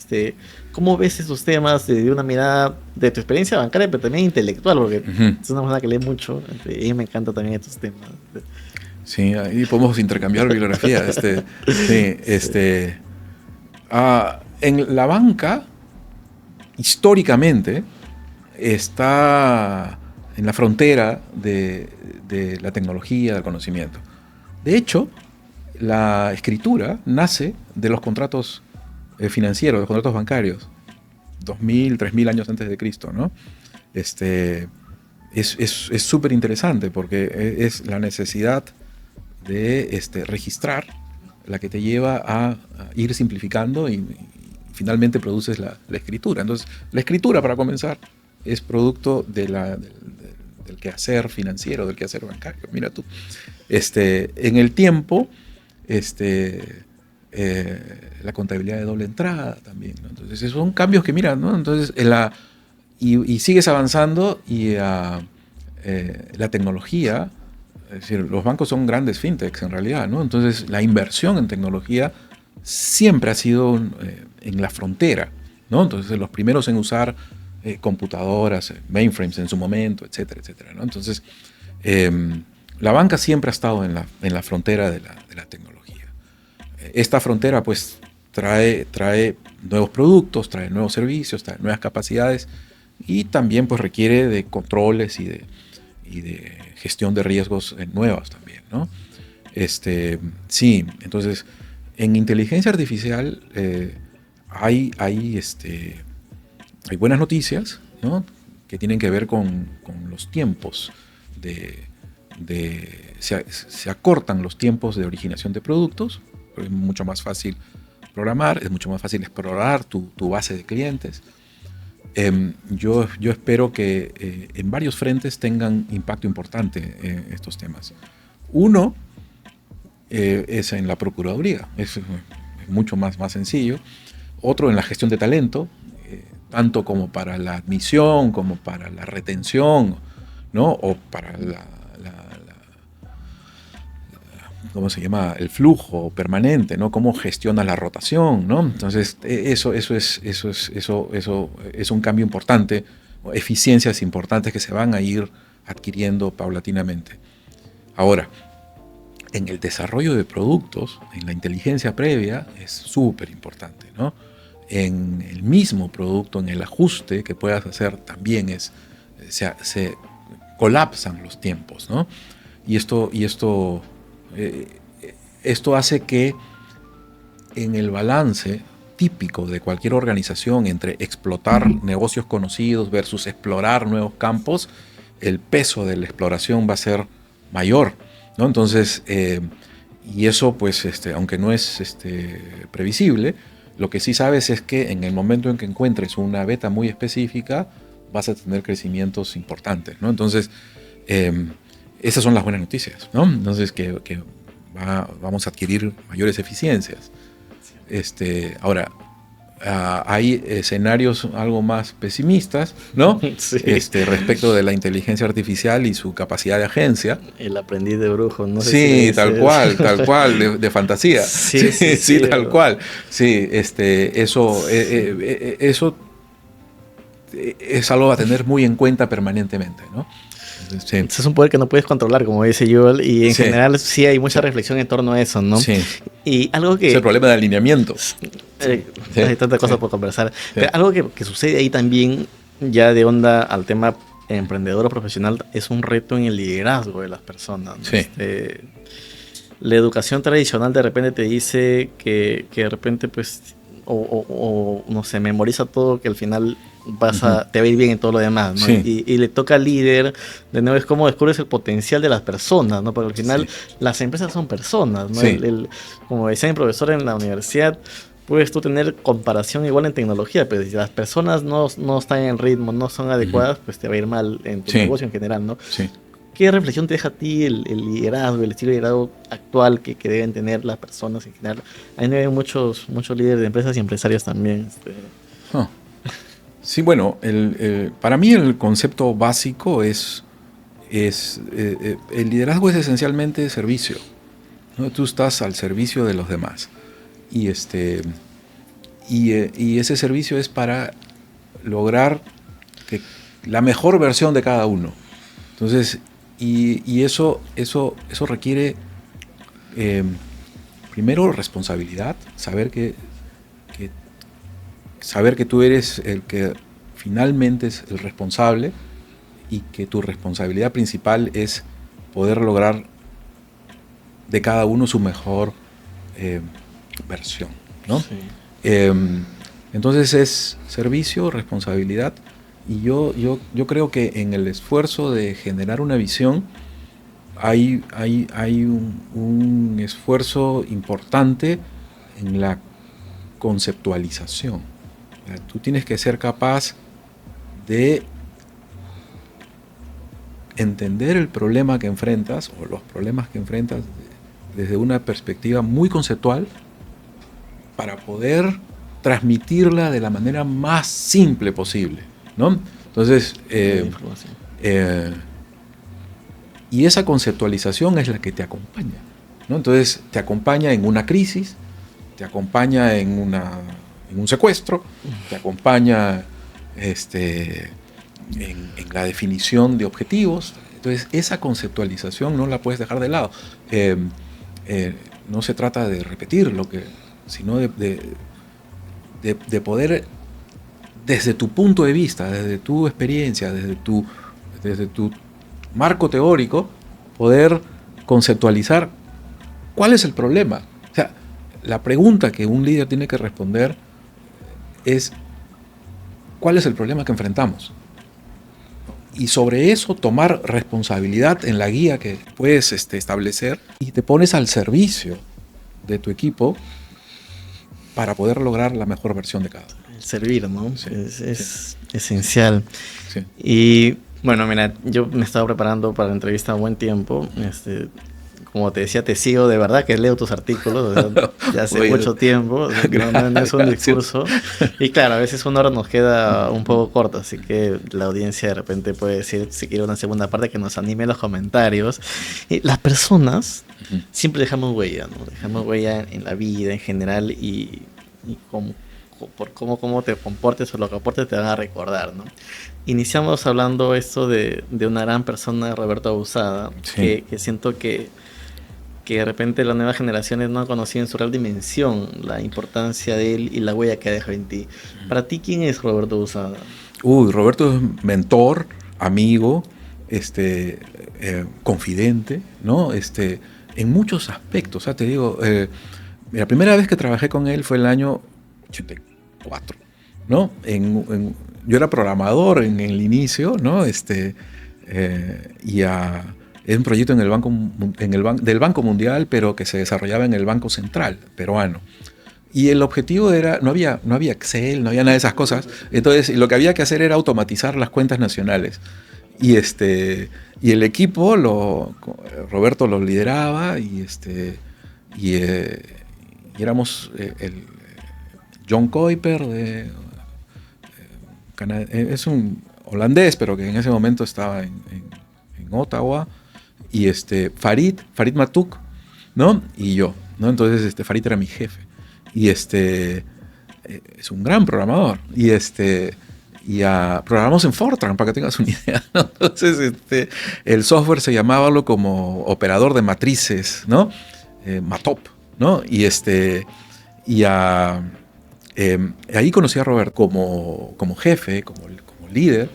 ¿Cómo ves esos temas desde una mirada de tu experiencia bancaria, pero también intelectual? Porque es una persona que lee mucho y a mí me encanta también estos temas. Sí, ahí podemos intercambiar bibliografía. En la banca, históricamente, está en la frontera de la tecnología, del conocimiento. De hecho, la escritura nace de los contratos financieros, de los contratos bancarios, 2000, 3000 años antes de Cristo, ¿no? Es súper interesante porque es la necesidad de registrar la que te lleva a ir simplificando y finalmente produces la escritura. Entonces, la escritura, para comenzar, es producto del quehacer financiero, del quehacer bancario. Mira tú. En el tiempo, la contabilidad de doble entrada también, ¿no? Entonces, esos son cambios que, mira, ¿no? Entonces, y sigues avanzando y la tecnología. Es decir, los bancos son grandes fintechs en realidad, ¿no? Entonces, la inversión en tecnología siempre ha sido en la frontera, ¿no? Entonces, los primeros en usar computadoras, mainframes en su momento, etcétera, etcétera, ¿no? Entonces, la banca siempre ha estado en la frontera de la tecnología. Esta frontera, pues, trae nuevos productos, trae nuevos servicios, trae nuevas capacidades y también pues requiere de controles y de gestión de riesgos nuevas también, ¿no? Sí, entonces en inteligencia artificial hay buenas noticias, ¿no? Que tienen que ver con los tiempos se acortan los tiempos de originación de productos, es mucho más fácil programar, es mucho más fácil explorar tu base de clientes. Yo espero que en varios frentes tengan impacto importante estos temas. Uno es en la procuraduría, es mucho más sencillo. Otro en la gestión de talento, tanto como para la admisión, como para la retención, ¿no? O para ¿cómo se llama? El flujo permanente, ¿no? Cómo gestiona la rotación, ¿no? Entonces, eso es un cambio importante, eficiencias importantes que se van a ir adquiriendo paulatinamente. Ahora, en el desarrollo de productos, en la inteligencia previa, es súper importante, ¿no? En el mismo producto, en el ajuste que puedas hacer, también se colapsan los tiempos, ¿no? Y esto hace que en el balance típico de cualquier organización entre explotar negocios conocidos versus explorar nuevos campos, el peso de la exploración va a ser mayor, ¿no? Entonces, y eso pues, aunque no es previsible, lo que sí sabes es que en el momento en que encuentres una beta muy específica, vas a tener crecimientos importantes, ¿no? Entonces, esas son las buenas noticias, ¿no? Entonces, que vamos a adquirir mayores eficiencias. Ahora, hay escenarios algo más pesimistas, ¿no? Sí. Respecto de la inteligencia artificial y su capacidad de agencia. El aprendiz de brujo, ¿no? Sí, tal cual, de fantasía. Sí, tal cual. Sí, eso es algo a tener muy en cuenta permanentemente, ¿no? Sí. Es un poder que no puedes controlar, como dice Joel, y en general sí hay mucha reflexión en torno a eso, ¿no? Sí. Y algo que... Es el problema de alineamiento. Hay tantas cosas por conversar. Pero algo que sucede ahí también, ya de onda al tema emprendedor o profesional, es un reto en el liderazgo de las personas, ¿no? Sí. La educación tradicional de repente te dice que de repente pues o no sé, memoriza todo, que al final te va a ir bien en todo lo demás, ¿no? Sí. Y le toca al líder, de nuevo es como descubres el potencial de las personas, ¿no? Porque al final las empresas son personas, ¿no? Sí. Como decía mi profesor en la universidad, puedes tú tener comparación igual en tecnología, pero si las personas no están en ritmo, no son adecuadas, pues te va a ir mal en tu negocio en general, ¿no? Sí. ¿Qué reflexión te deja a ti el liderazgo, el estilo de liderazgo actual que deben tener las personas en general? Ahí me ven muchos líderes de empresas y empresarios también. Sí, bueno, para mí el concepto básico es el liderazgo es esencialmente servicio, ¿no? Tú estás al servicio de los demás y ese servicio es para lograr la mejor versión de cada uno. Entonces, y eso requiere primero responsabilidad, saber que tú eres el que finalmente es el responsable y que tu responsabilidad principal es poder lograr de cada uno su mejor versión, ¿no? Sí. Entonces es servicio, responsabilidad, y yo creo que en el esfuerzo de generar una visión hay un esfuerzo importante en la conceptualización. Tú tienes que ser capaz de entender el problema que enfrentas o los problemas que enfrentas desde una perspectiva muy conceptual para poder transmitirla de la manera más simple posible, ¿no? Entonces, y esa conceptualización es la que te acompaña, ¿no? Entonces, te acompaña en una crisis, te acompaña en un secuestro, te acompaña en la definición de objetivos. Entonces, esa conceptualización no la puedes dejar de lado. No se trata de repetir sino de poder desde tu punto de vista, desde tu experiencia, desde tu marco teórico, poder conceptualizar cuál es el problema. O sea, la pregunta que un líder tiene que responder es ¿cuál es el problema que enfrentamos? Y sobre eso tomar responsabilidad en la guía que puedes establecer y te pones al servicio de tu equipo para poder lograr la mejor versión de cada uno. El servir, ¿no? Sí, Es esencial. Sí. Y bueno, mira, yo me estaba preparando para la entrevista a buen tiempo. Como te decía, te sigo de verdad, que leo tus artículos, o sea, ya hace mucho tiempo, o sea, no es un discurso. Y claro, a veces una hora nos queda un poco corta, así que la audiencia de repente puede decir, si quiere una segunda parte, que nos anime en los comentarios. Y las personas siempre dejamos huella, ¿no? Dejamos huella en la vida en general y por cómo te comportes o lo que aportes te van a recordar, ¿no? Iniciamos hablando esto de una gran persona, Roberto Abusada, Sí. que siento que de repente las nuevas generaciones no han conocido en su real dimensión la importancia de él y la huella que ha dejado en ti. Para ti, ¿quién es Roberto Abusada? Roberto es mentor, amigo, confidente, ¿no? En muchos aspectos. O sea, te digo, la primera vez que trabajé con él fue el año 84, ¿no? Yo era programador en el inicio, ¿no? Es un proyecto del Banco Mundial, pero que se desarrollaba en el Banco Central peruano. Y el objetivo era, no había Excel, no había nada de esas cosas. Entonces, lo que había que hacer era automatizar las cuentas nacionales. Y el equipo, Roberto lo lideraba y éramos el John Kuiper, es un holandés, pero que en ese momento estaba en Ottawa, y Farid Matuk, ¿no? Y yo, ¿no? Entonces Farid era mi jefe. Y es un gran programador. Y programamos en Fortran, para que tengas una idea, ¿no? Entonces el software se llamaba como operador de matrices, ¿no? Matop, ¿no? Ahí conocí a Robert como jefe, como líder.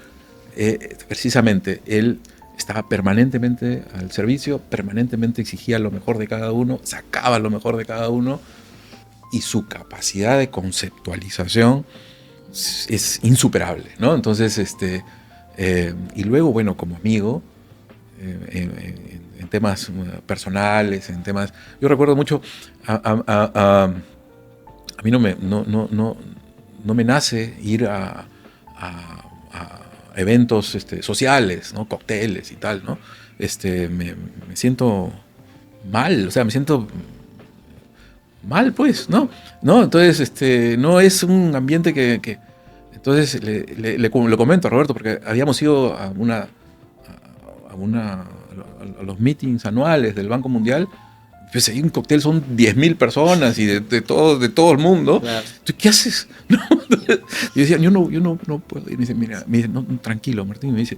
Precisamente, él estaba permanentemente al servicio, permanentemente exigía lo mejor de cada uno, sacaba lo mejor de cada uno, y su capacidad de conceptualización es insuperable, ¿no? Entonces, y luego, bueno, como amigo, en temas personales, en temas... Yo recuerdo mucho, a mí no me nace ir a eventos sociales, ¿no? Cócteles y tal, ¿no? Me siento mal, o sea, me siento mal, pues, ¿no? Entonces, no es un ambiente que entonces le comento a Roberto, porque habíamos ido a los meetings anuales del Banco Mundial. Pues ahí un cóctel son 10.000 personas y de todo el mundo. Claro. ¿Qué haces? ¿No? Yo decía, yo no puedo. Y me dice, no, tranquilo, Martín. Me dice,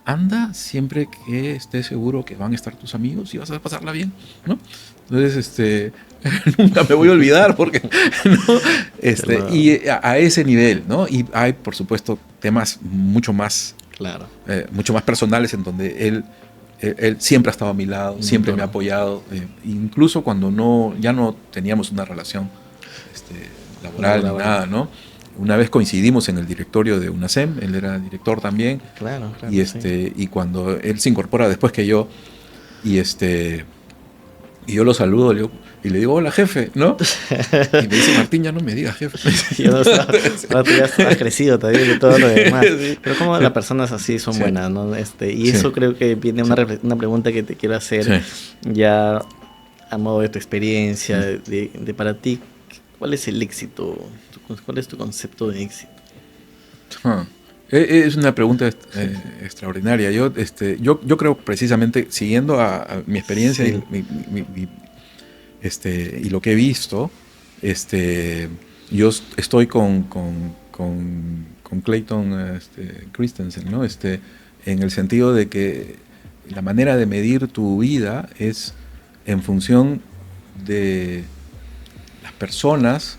anda siempre que estés seguro que van a estar tus amigos y vas a pasarla bien, ¿no? Entonces, nunca me voy a olvidar porque, ¿no? Y a ese nivel, ¿no? Y hay, por supuesto, temas mucho más personales en donde él siempre ha estado a mi lado, siempre me ha apoyado, incluso cuando ya no teníamos una relación laboral ni nada, ¿no? Una vez coincidimos en el directorio de UNACEM, él era director también, y cuando él se incorpora después que yo, y yo lo saludo, y le digo, hola jefe, ¿no? Y me dice, Martín, ya no me digas jefe. Ahora tú ya has crecido también de todo lo demás. Sí. Pero como las personas así son buenas, ¿no? Y eso creo que viene una pregunta que te quiero hacer ya a modo de tu experiencia, de para ti, ¿cuál es el éxito? ¿Cuál es tu concepto de éxito? Es una pregunta extraordinaria. Yo creo precisamente, siguiendo a mi experiencia y lo que he visto, yo estoy con Clayton Christensen, ¿no? En el sentido de que la manera de medir tu vida es en función de las personas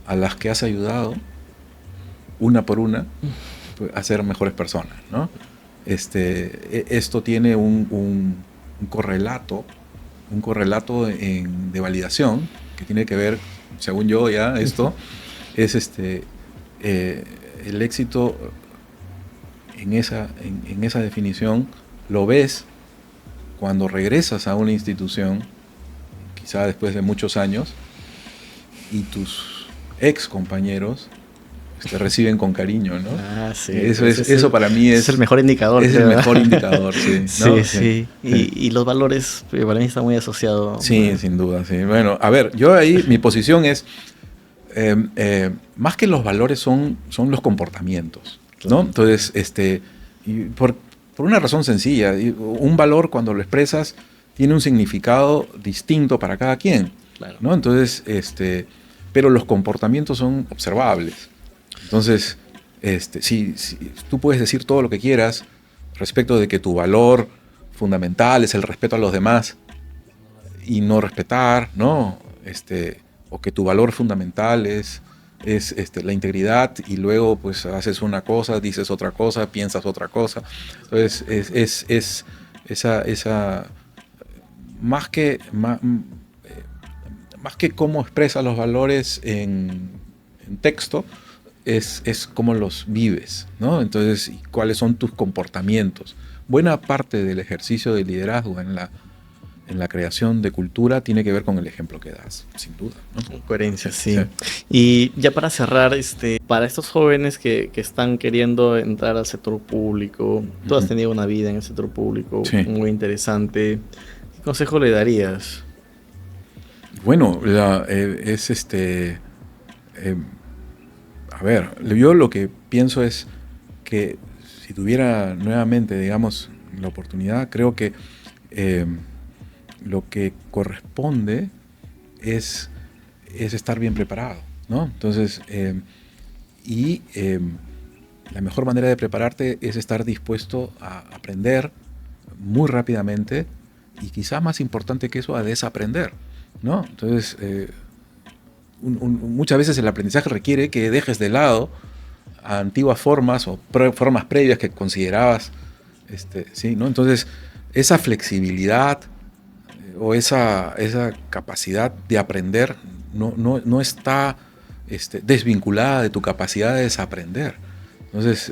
a las que has ayudado una por una, pues, a ser mejores personas, ¿no? Esto tiene un correlato de validación que tiene que ver, según yo ya, esto es el éxito en esa definición lo ves cuando regresas a una institución, quizá después de muchos años, y tus ex compañeros te reciben con cariño, ¿no? Ah, sí. Eso para mí es el mejor indicador. Es el mejor indicador, sí. ¿no? Sí. Y los valores para mí están muy asociados. Sí, sin duda, sí. Bueno, a ver, yo ahí, mi posición es, más que los valores son los comportamientos, ¿no? Entonces, y por una razón sencilla, un valor cuando lo expresas tiene un significado distinto para cada quien, Claro. ¿no? Entonces, pero los comportamientos son observables. Entonces, si tú puedes decir todo lo que quieras respecto de que tu valor fundamental es el respeto a los demás y no respetar, ¿no? O que tu valor fundamental es la integridad y luego pues haces una cosa, dices otra cosa, piensas otra cosa. Entonces, es esa más que cómo expresas los valores en texto, es cómo los vives, ¿no? Entonces, ¿cuáles son tus comportamientos? Buena parte del ejercicio de liderazgo en la creación de cultura tiene que ver con el ejemplo que das, sin duda, ¿no? Coherencia, sí. Y ya para cerrar, para estos jóvenes que están queriendo entrar al sector público, tú has tenido una vida en el sector público muy interesante. ¿Qué consejo le darías? Bueno, a ver, yo lo que pienso es que si tuviera nuevamente, digamos, la oportunidad, creo que lo que corresponde es estar bien preparado, ¿no? Entonces, la mejor manera de prepararte es estar dispuesto a aprender muy rápidamente y quizá más importante que eso, a desaprender, ¿no? Entonces, muchas veces el aprendizaje requiere que dejes de lado antiguas formas o formas previas que considerabas, ¿sí? ¿no? Entonces, esa flexibilidad o esa capacidad de aprender no está desvinculada de tu capacidad de desaprender. Entonces,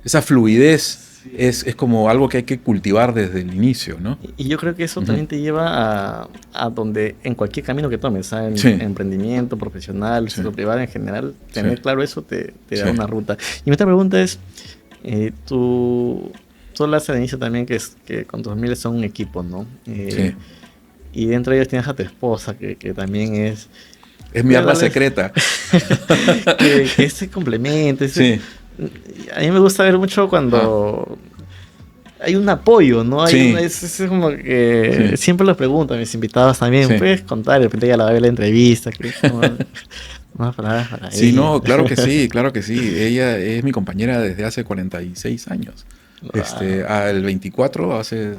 esa fluidez es como algo que hay que cultivar desde el inicio, ¿no? Y yo creo que eso también te lleva a donde, en cualquier camino que tomes, ¿sabes? Emprendimiento, profesional, sector privado en general, tener claro eso te da una ruta. Y mi otra pregunta es, tú hablaste al inicio también que con tus familias son un equipo, ¿no? Y dentro de ellos tienes a tu esposa, que también es mi arma secreta. que ese complemento, a mí me gusta ver mucho cuando hay un apoyo, ¿no? Es como que siempre lo pregunto a mis invitados también, ¿puedes contar? De repente ya la va a ver la entrevista. Que para sí, no, claro que sí. Ella es mi compañera desde hace 46 años. Al 24, hace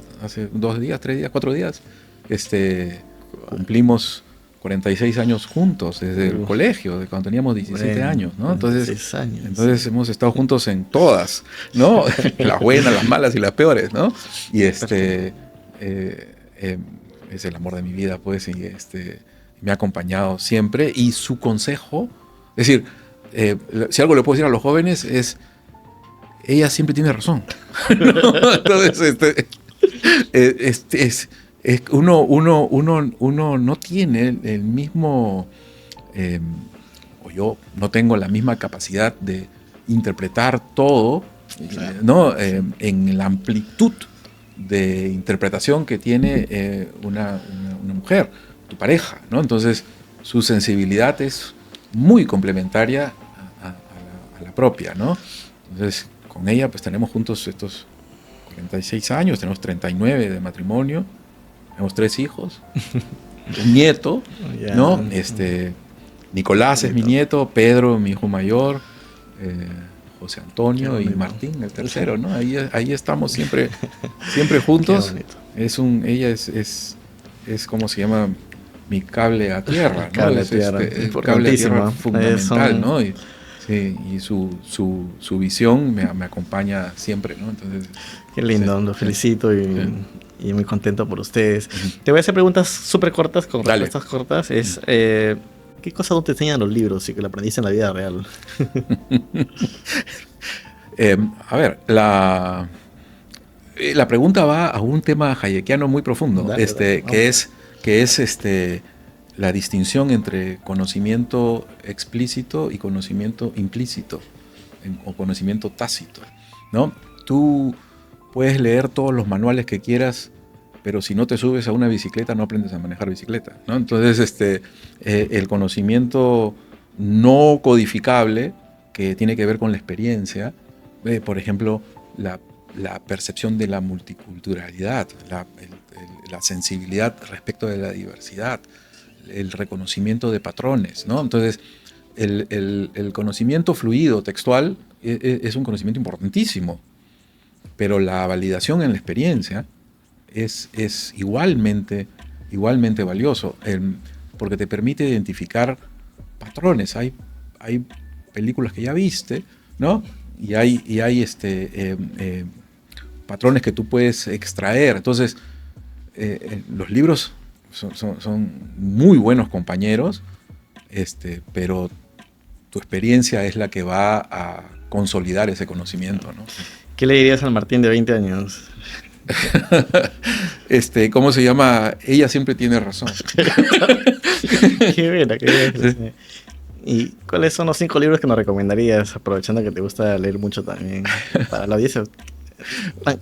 2 días, 3 días, 4 días, cumplimos 46 años juntos desde el colegio, de cuando teníamos 17 años, ¿no? Entonces hemos estado juntos en todas, ¿no? Las buenas, las malas y las peores, ¿no? Y es el amor de mi vida, pues, y me ha acompañado siempre. Y su consejo, es decir, si algo le puedo decir a los jóvenes es, ella siempre tiene razón. ¿no? Entonces, uno no tiene el mismo, o yo no tengo la misma capacidad de interpretar todo, ¿no? En la amplitud de interpretación que tiene una mujer, tu pareja, ¿no? Entonces, su sensibilidad es muy complementaria a la propia, ¿no? Entonces, con ella pues tenemos juntos estos 46 años, tenemos 39 de matrimonio, tenemos 3 hijos, un nieto, ¿no? Nicolás es mi nieto, Pedro, mi hijo mayor, José Antonio y Martín, el tercero, ¿no? Ahí estamos siempre juntos. Ella es ¿cómo se llama? Mi cable a tierra, ¿no? Cable a tierra, cable a tierra fundamental, ¿no? Sí, y su visión me acompaña siempre, ¿no? Entonces, Qué lindo, sí, lo felicito sí. y muy contento por ustedes. Te voy a hacer preguntas súper cortas, con Dale. respuestas cortas. ¿Qué cosa no te enseñan los libros y que lo aprendiste en la vida real? A ver, la pregunta va a un tema hayekiano muy profundo, Dale, dale, que es la distinción entre conocimiento explícito y conocimiento implícito, o conocimiento tácito, ¿no? Tú puedes leer todos los manuales que quieras, pero si no te subes a una bicicleta no aprendes a manejar bicicleta, ¿no? Entonces, el conocimiento no codificable, que tiene que ver con la experiencia, por ejemplo, la percepción de la multiculturalidad, la sensibilidad respecto de la diversidad, el reconocimiento de patrones, ¿no? Entonces, el conocimiento fluido, textual, es un conocimiento importantísimo, pero la validación en la experiencia es igualmente valioso, porque te permite identificar patrones. Hay películas que ya viste, ¿no? Y hay patrones que tú puedes extraer. Entonces, los libros son muy buenos compañeros, pero tu experiencia es la que va a consolidar ese conocimiento, ¿no? ¿Qué le dirías al Martín de 20 años? ¿Cómo se llama? Ella siempre tiene razón. Qué buena, qué buena. Sí. ¿Y cuáles son los 5 libros que nos recomendarías, aprovechando que te gusta leer mucho también, para la audiencia?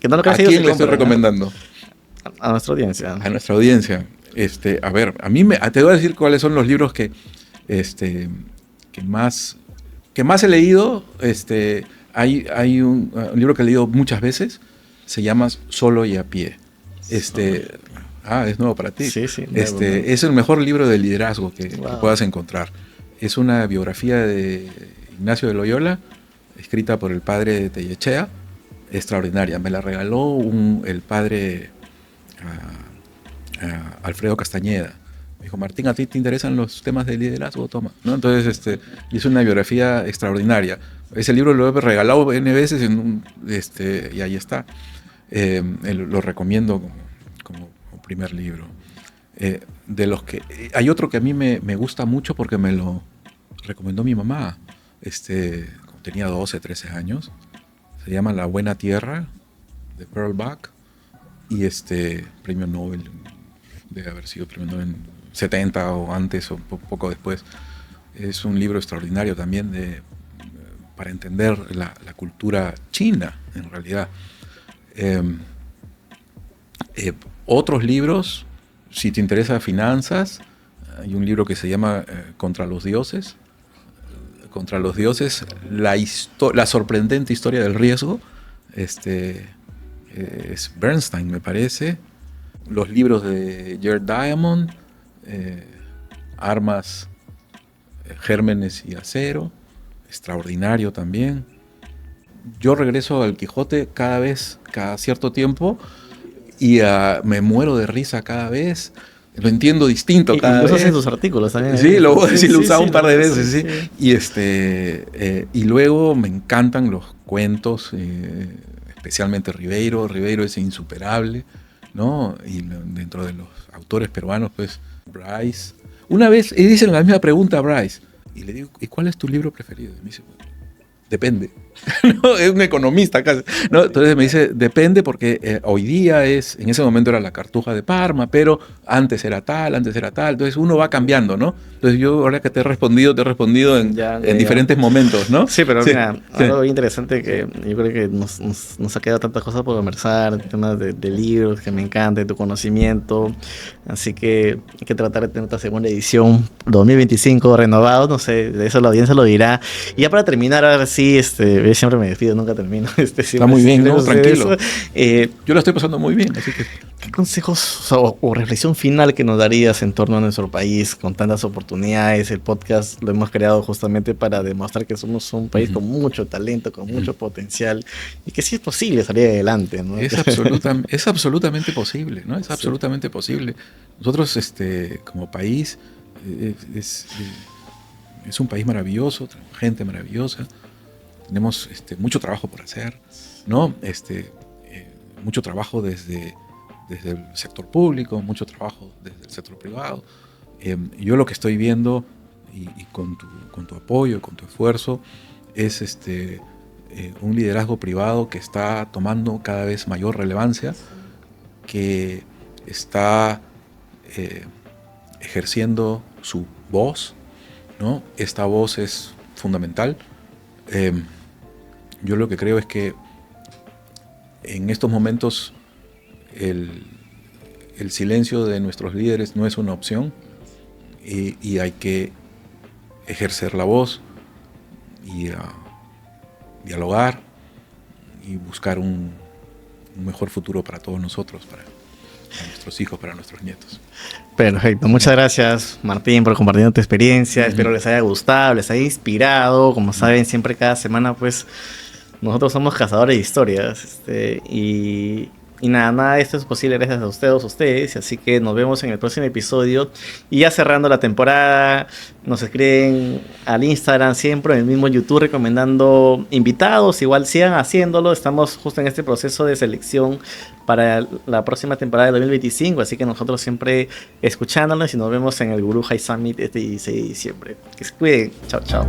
Que no lo ¿A quién le estoy recomendando? A nuestra audiencia. A nuestra audiencia. A ver, te voy a decir cuáles son los libros que más he leído. Hay un libro que he leído muchas veces, se llama Solo y a pie. Es nuevo para ti. Sí, sí. Es el mejor libro de liderazgo que puedas encontrar. Es una biografía de Ignacio de Loyola, escrita por el padre de Tellechea, extraordinaria. Me la regaló el padre Alfredo Castañeda. Me dijo, Martín, ¿a ti te interesan los temas de liderazgo? Toma, ¿no? Entonces, es una biografía extraordinaria. Ese libro lo he regalado N veces y ahí está. Lo recomiendo como primer libro. De los que hay otro que a mí me gusta mucho porque me lo recomendó mi mamá. Cuando tenía 12, 13 años. Se llama La Buena Tierra, de Pearl Buck. Y premio Nobel, debe haber sido premio Nobel en 70 o antes o poco después. Es un libro extraordinario también para entender la cultura china, en realidad. Otros libros, si te interesa finanzas, hay un libro que se llama Contra los Dioses. Contra los Dioses, la sorprendente historia del riesgo. Es Bernstein, me parece. Los libros de Jared Diamond, Armas, Gérmenes y Acero, extraordinario también. Yo regreso al Quijote cada cierto tiempo, y me muero de risa cada vez. Lo entiendo distinto cada vez. Y lo haces en tus artículos también. Sí, lo voy a decir, lo he usado un par de veces, sí. Y luego me encantan los cuentos, especialmente Ribeiro. Ribeiro es insuperable, ¿no? Y dentro de los autores peruanos, pues, Bryce. Una vez le dicen la misma pregunta a Bryce, y le digo, ¿y cuál es tu libro preferido? Y me dice, depende. ¿No? Es un economista casi, ¿no? Entonces me dice, depende porque hoy día en ese momento era La Cartuja de Parma, pero antes era tal. Entonces uno va cambiando, ¿no? Entonces yo ahora que te he respondido en diferentes momentos, ¿no? Sí, pero mira, algo interesante que yo creo que nos ha quedado tantas cosas por conversar, temas de libros que me encantan, tu conocimiento. Así que hay que tratar de tener otra segunda edición 2025 renovado, no sé, de eso la audiencia lo dirá. Y ya para terminar, a ver si siempre me despido, nunca termino. Está muy bien, ¿no? Tranquilo. Yo la estoy pasando muy bien, así que... ¿Qué consejos o reflexión final que nos darías en torno a nuestro país con tantas oportunidades? El podcast lo hemos creado justamente para demostrar que somos un país con mucho talento, con mucho potencial, y que sí es posible salir adelante, ¿no? Es absolutamente posible, ¿no? Es absolutamente posible. Nosotros, como país, Es un país maravilloso, gente maravillosa, tenemos mucho trabajo por hacer, ¿no? Mucho trabajo desde el sector público, mucho trabajo desde el sector privado. Yo lo que estoy viendo, y con tu apoyo, con tu esfuerzo, es un liderazgo privado que está tomando cada vez mayor relevancia, que está ejerciendo su voz, ¿no? Esta voz es fundamental. Yo lo que creo es que en estos momentos el silencio de nuestros líderes no es una opción, y hay que ejercer la voz y dialogar y buscar un mejor futuro para todos nosotros, para nuestros hijos, para nuestros nietos. Perfecto, muchas gracias, Martín, por compartir tu experiencia. Espero les haya gustado, les haya inspirado. Como saben, siempre cada semana pues nosotros somos cazadores de historias, y nada de esto es posible gracias a ustedes, así que nos vemos en el próximo episodio. Y ya cerrando la temporada, nos escriben al Instagram siempre, en el mismo YouTube, recomendando invitados. Igual sigan haciéndolo, estamos justo en este proceso de selección para la próxima temporada de 2025, así que nosotros siempre escuchándonos, y nos vemos en el Gurú High Summit este 16 de diciembre. Que se cuiden, chao.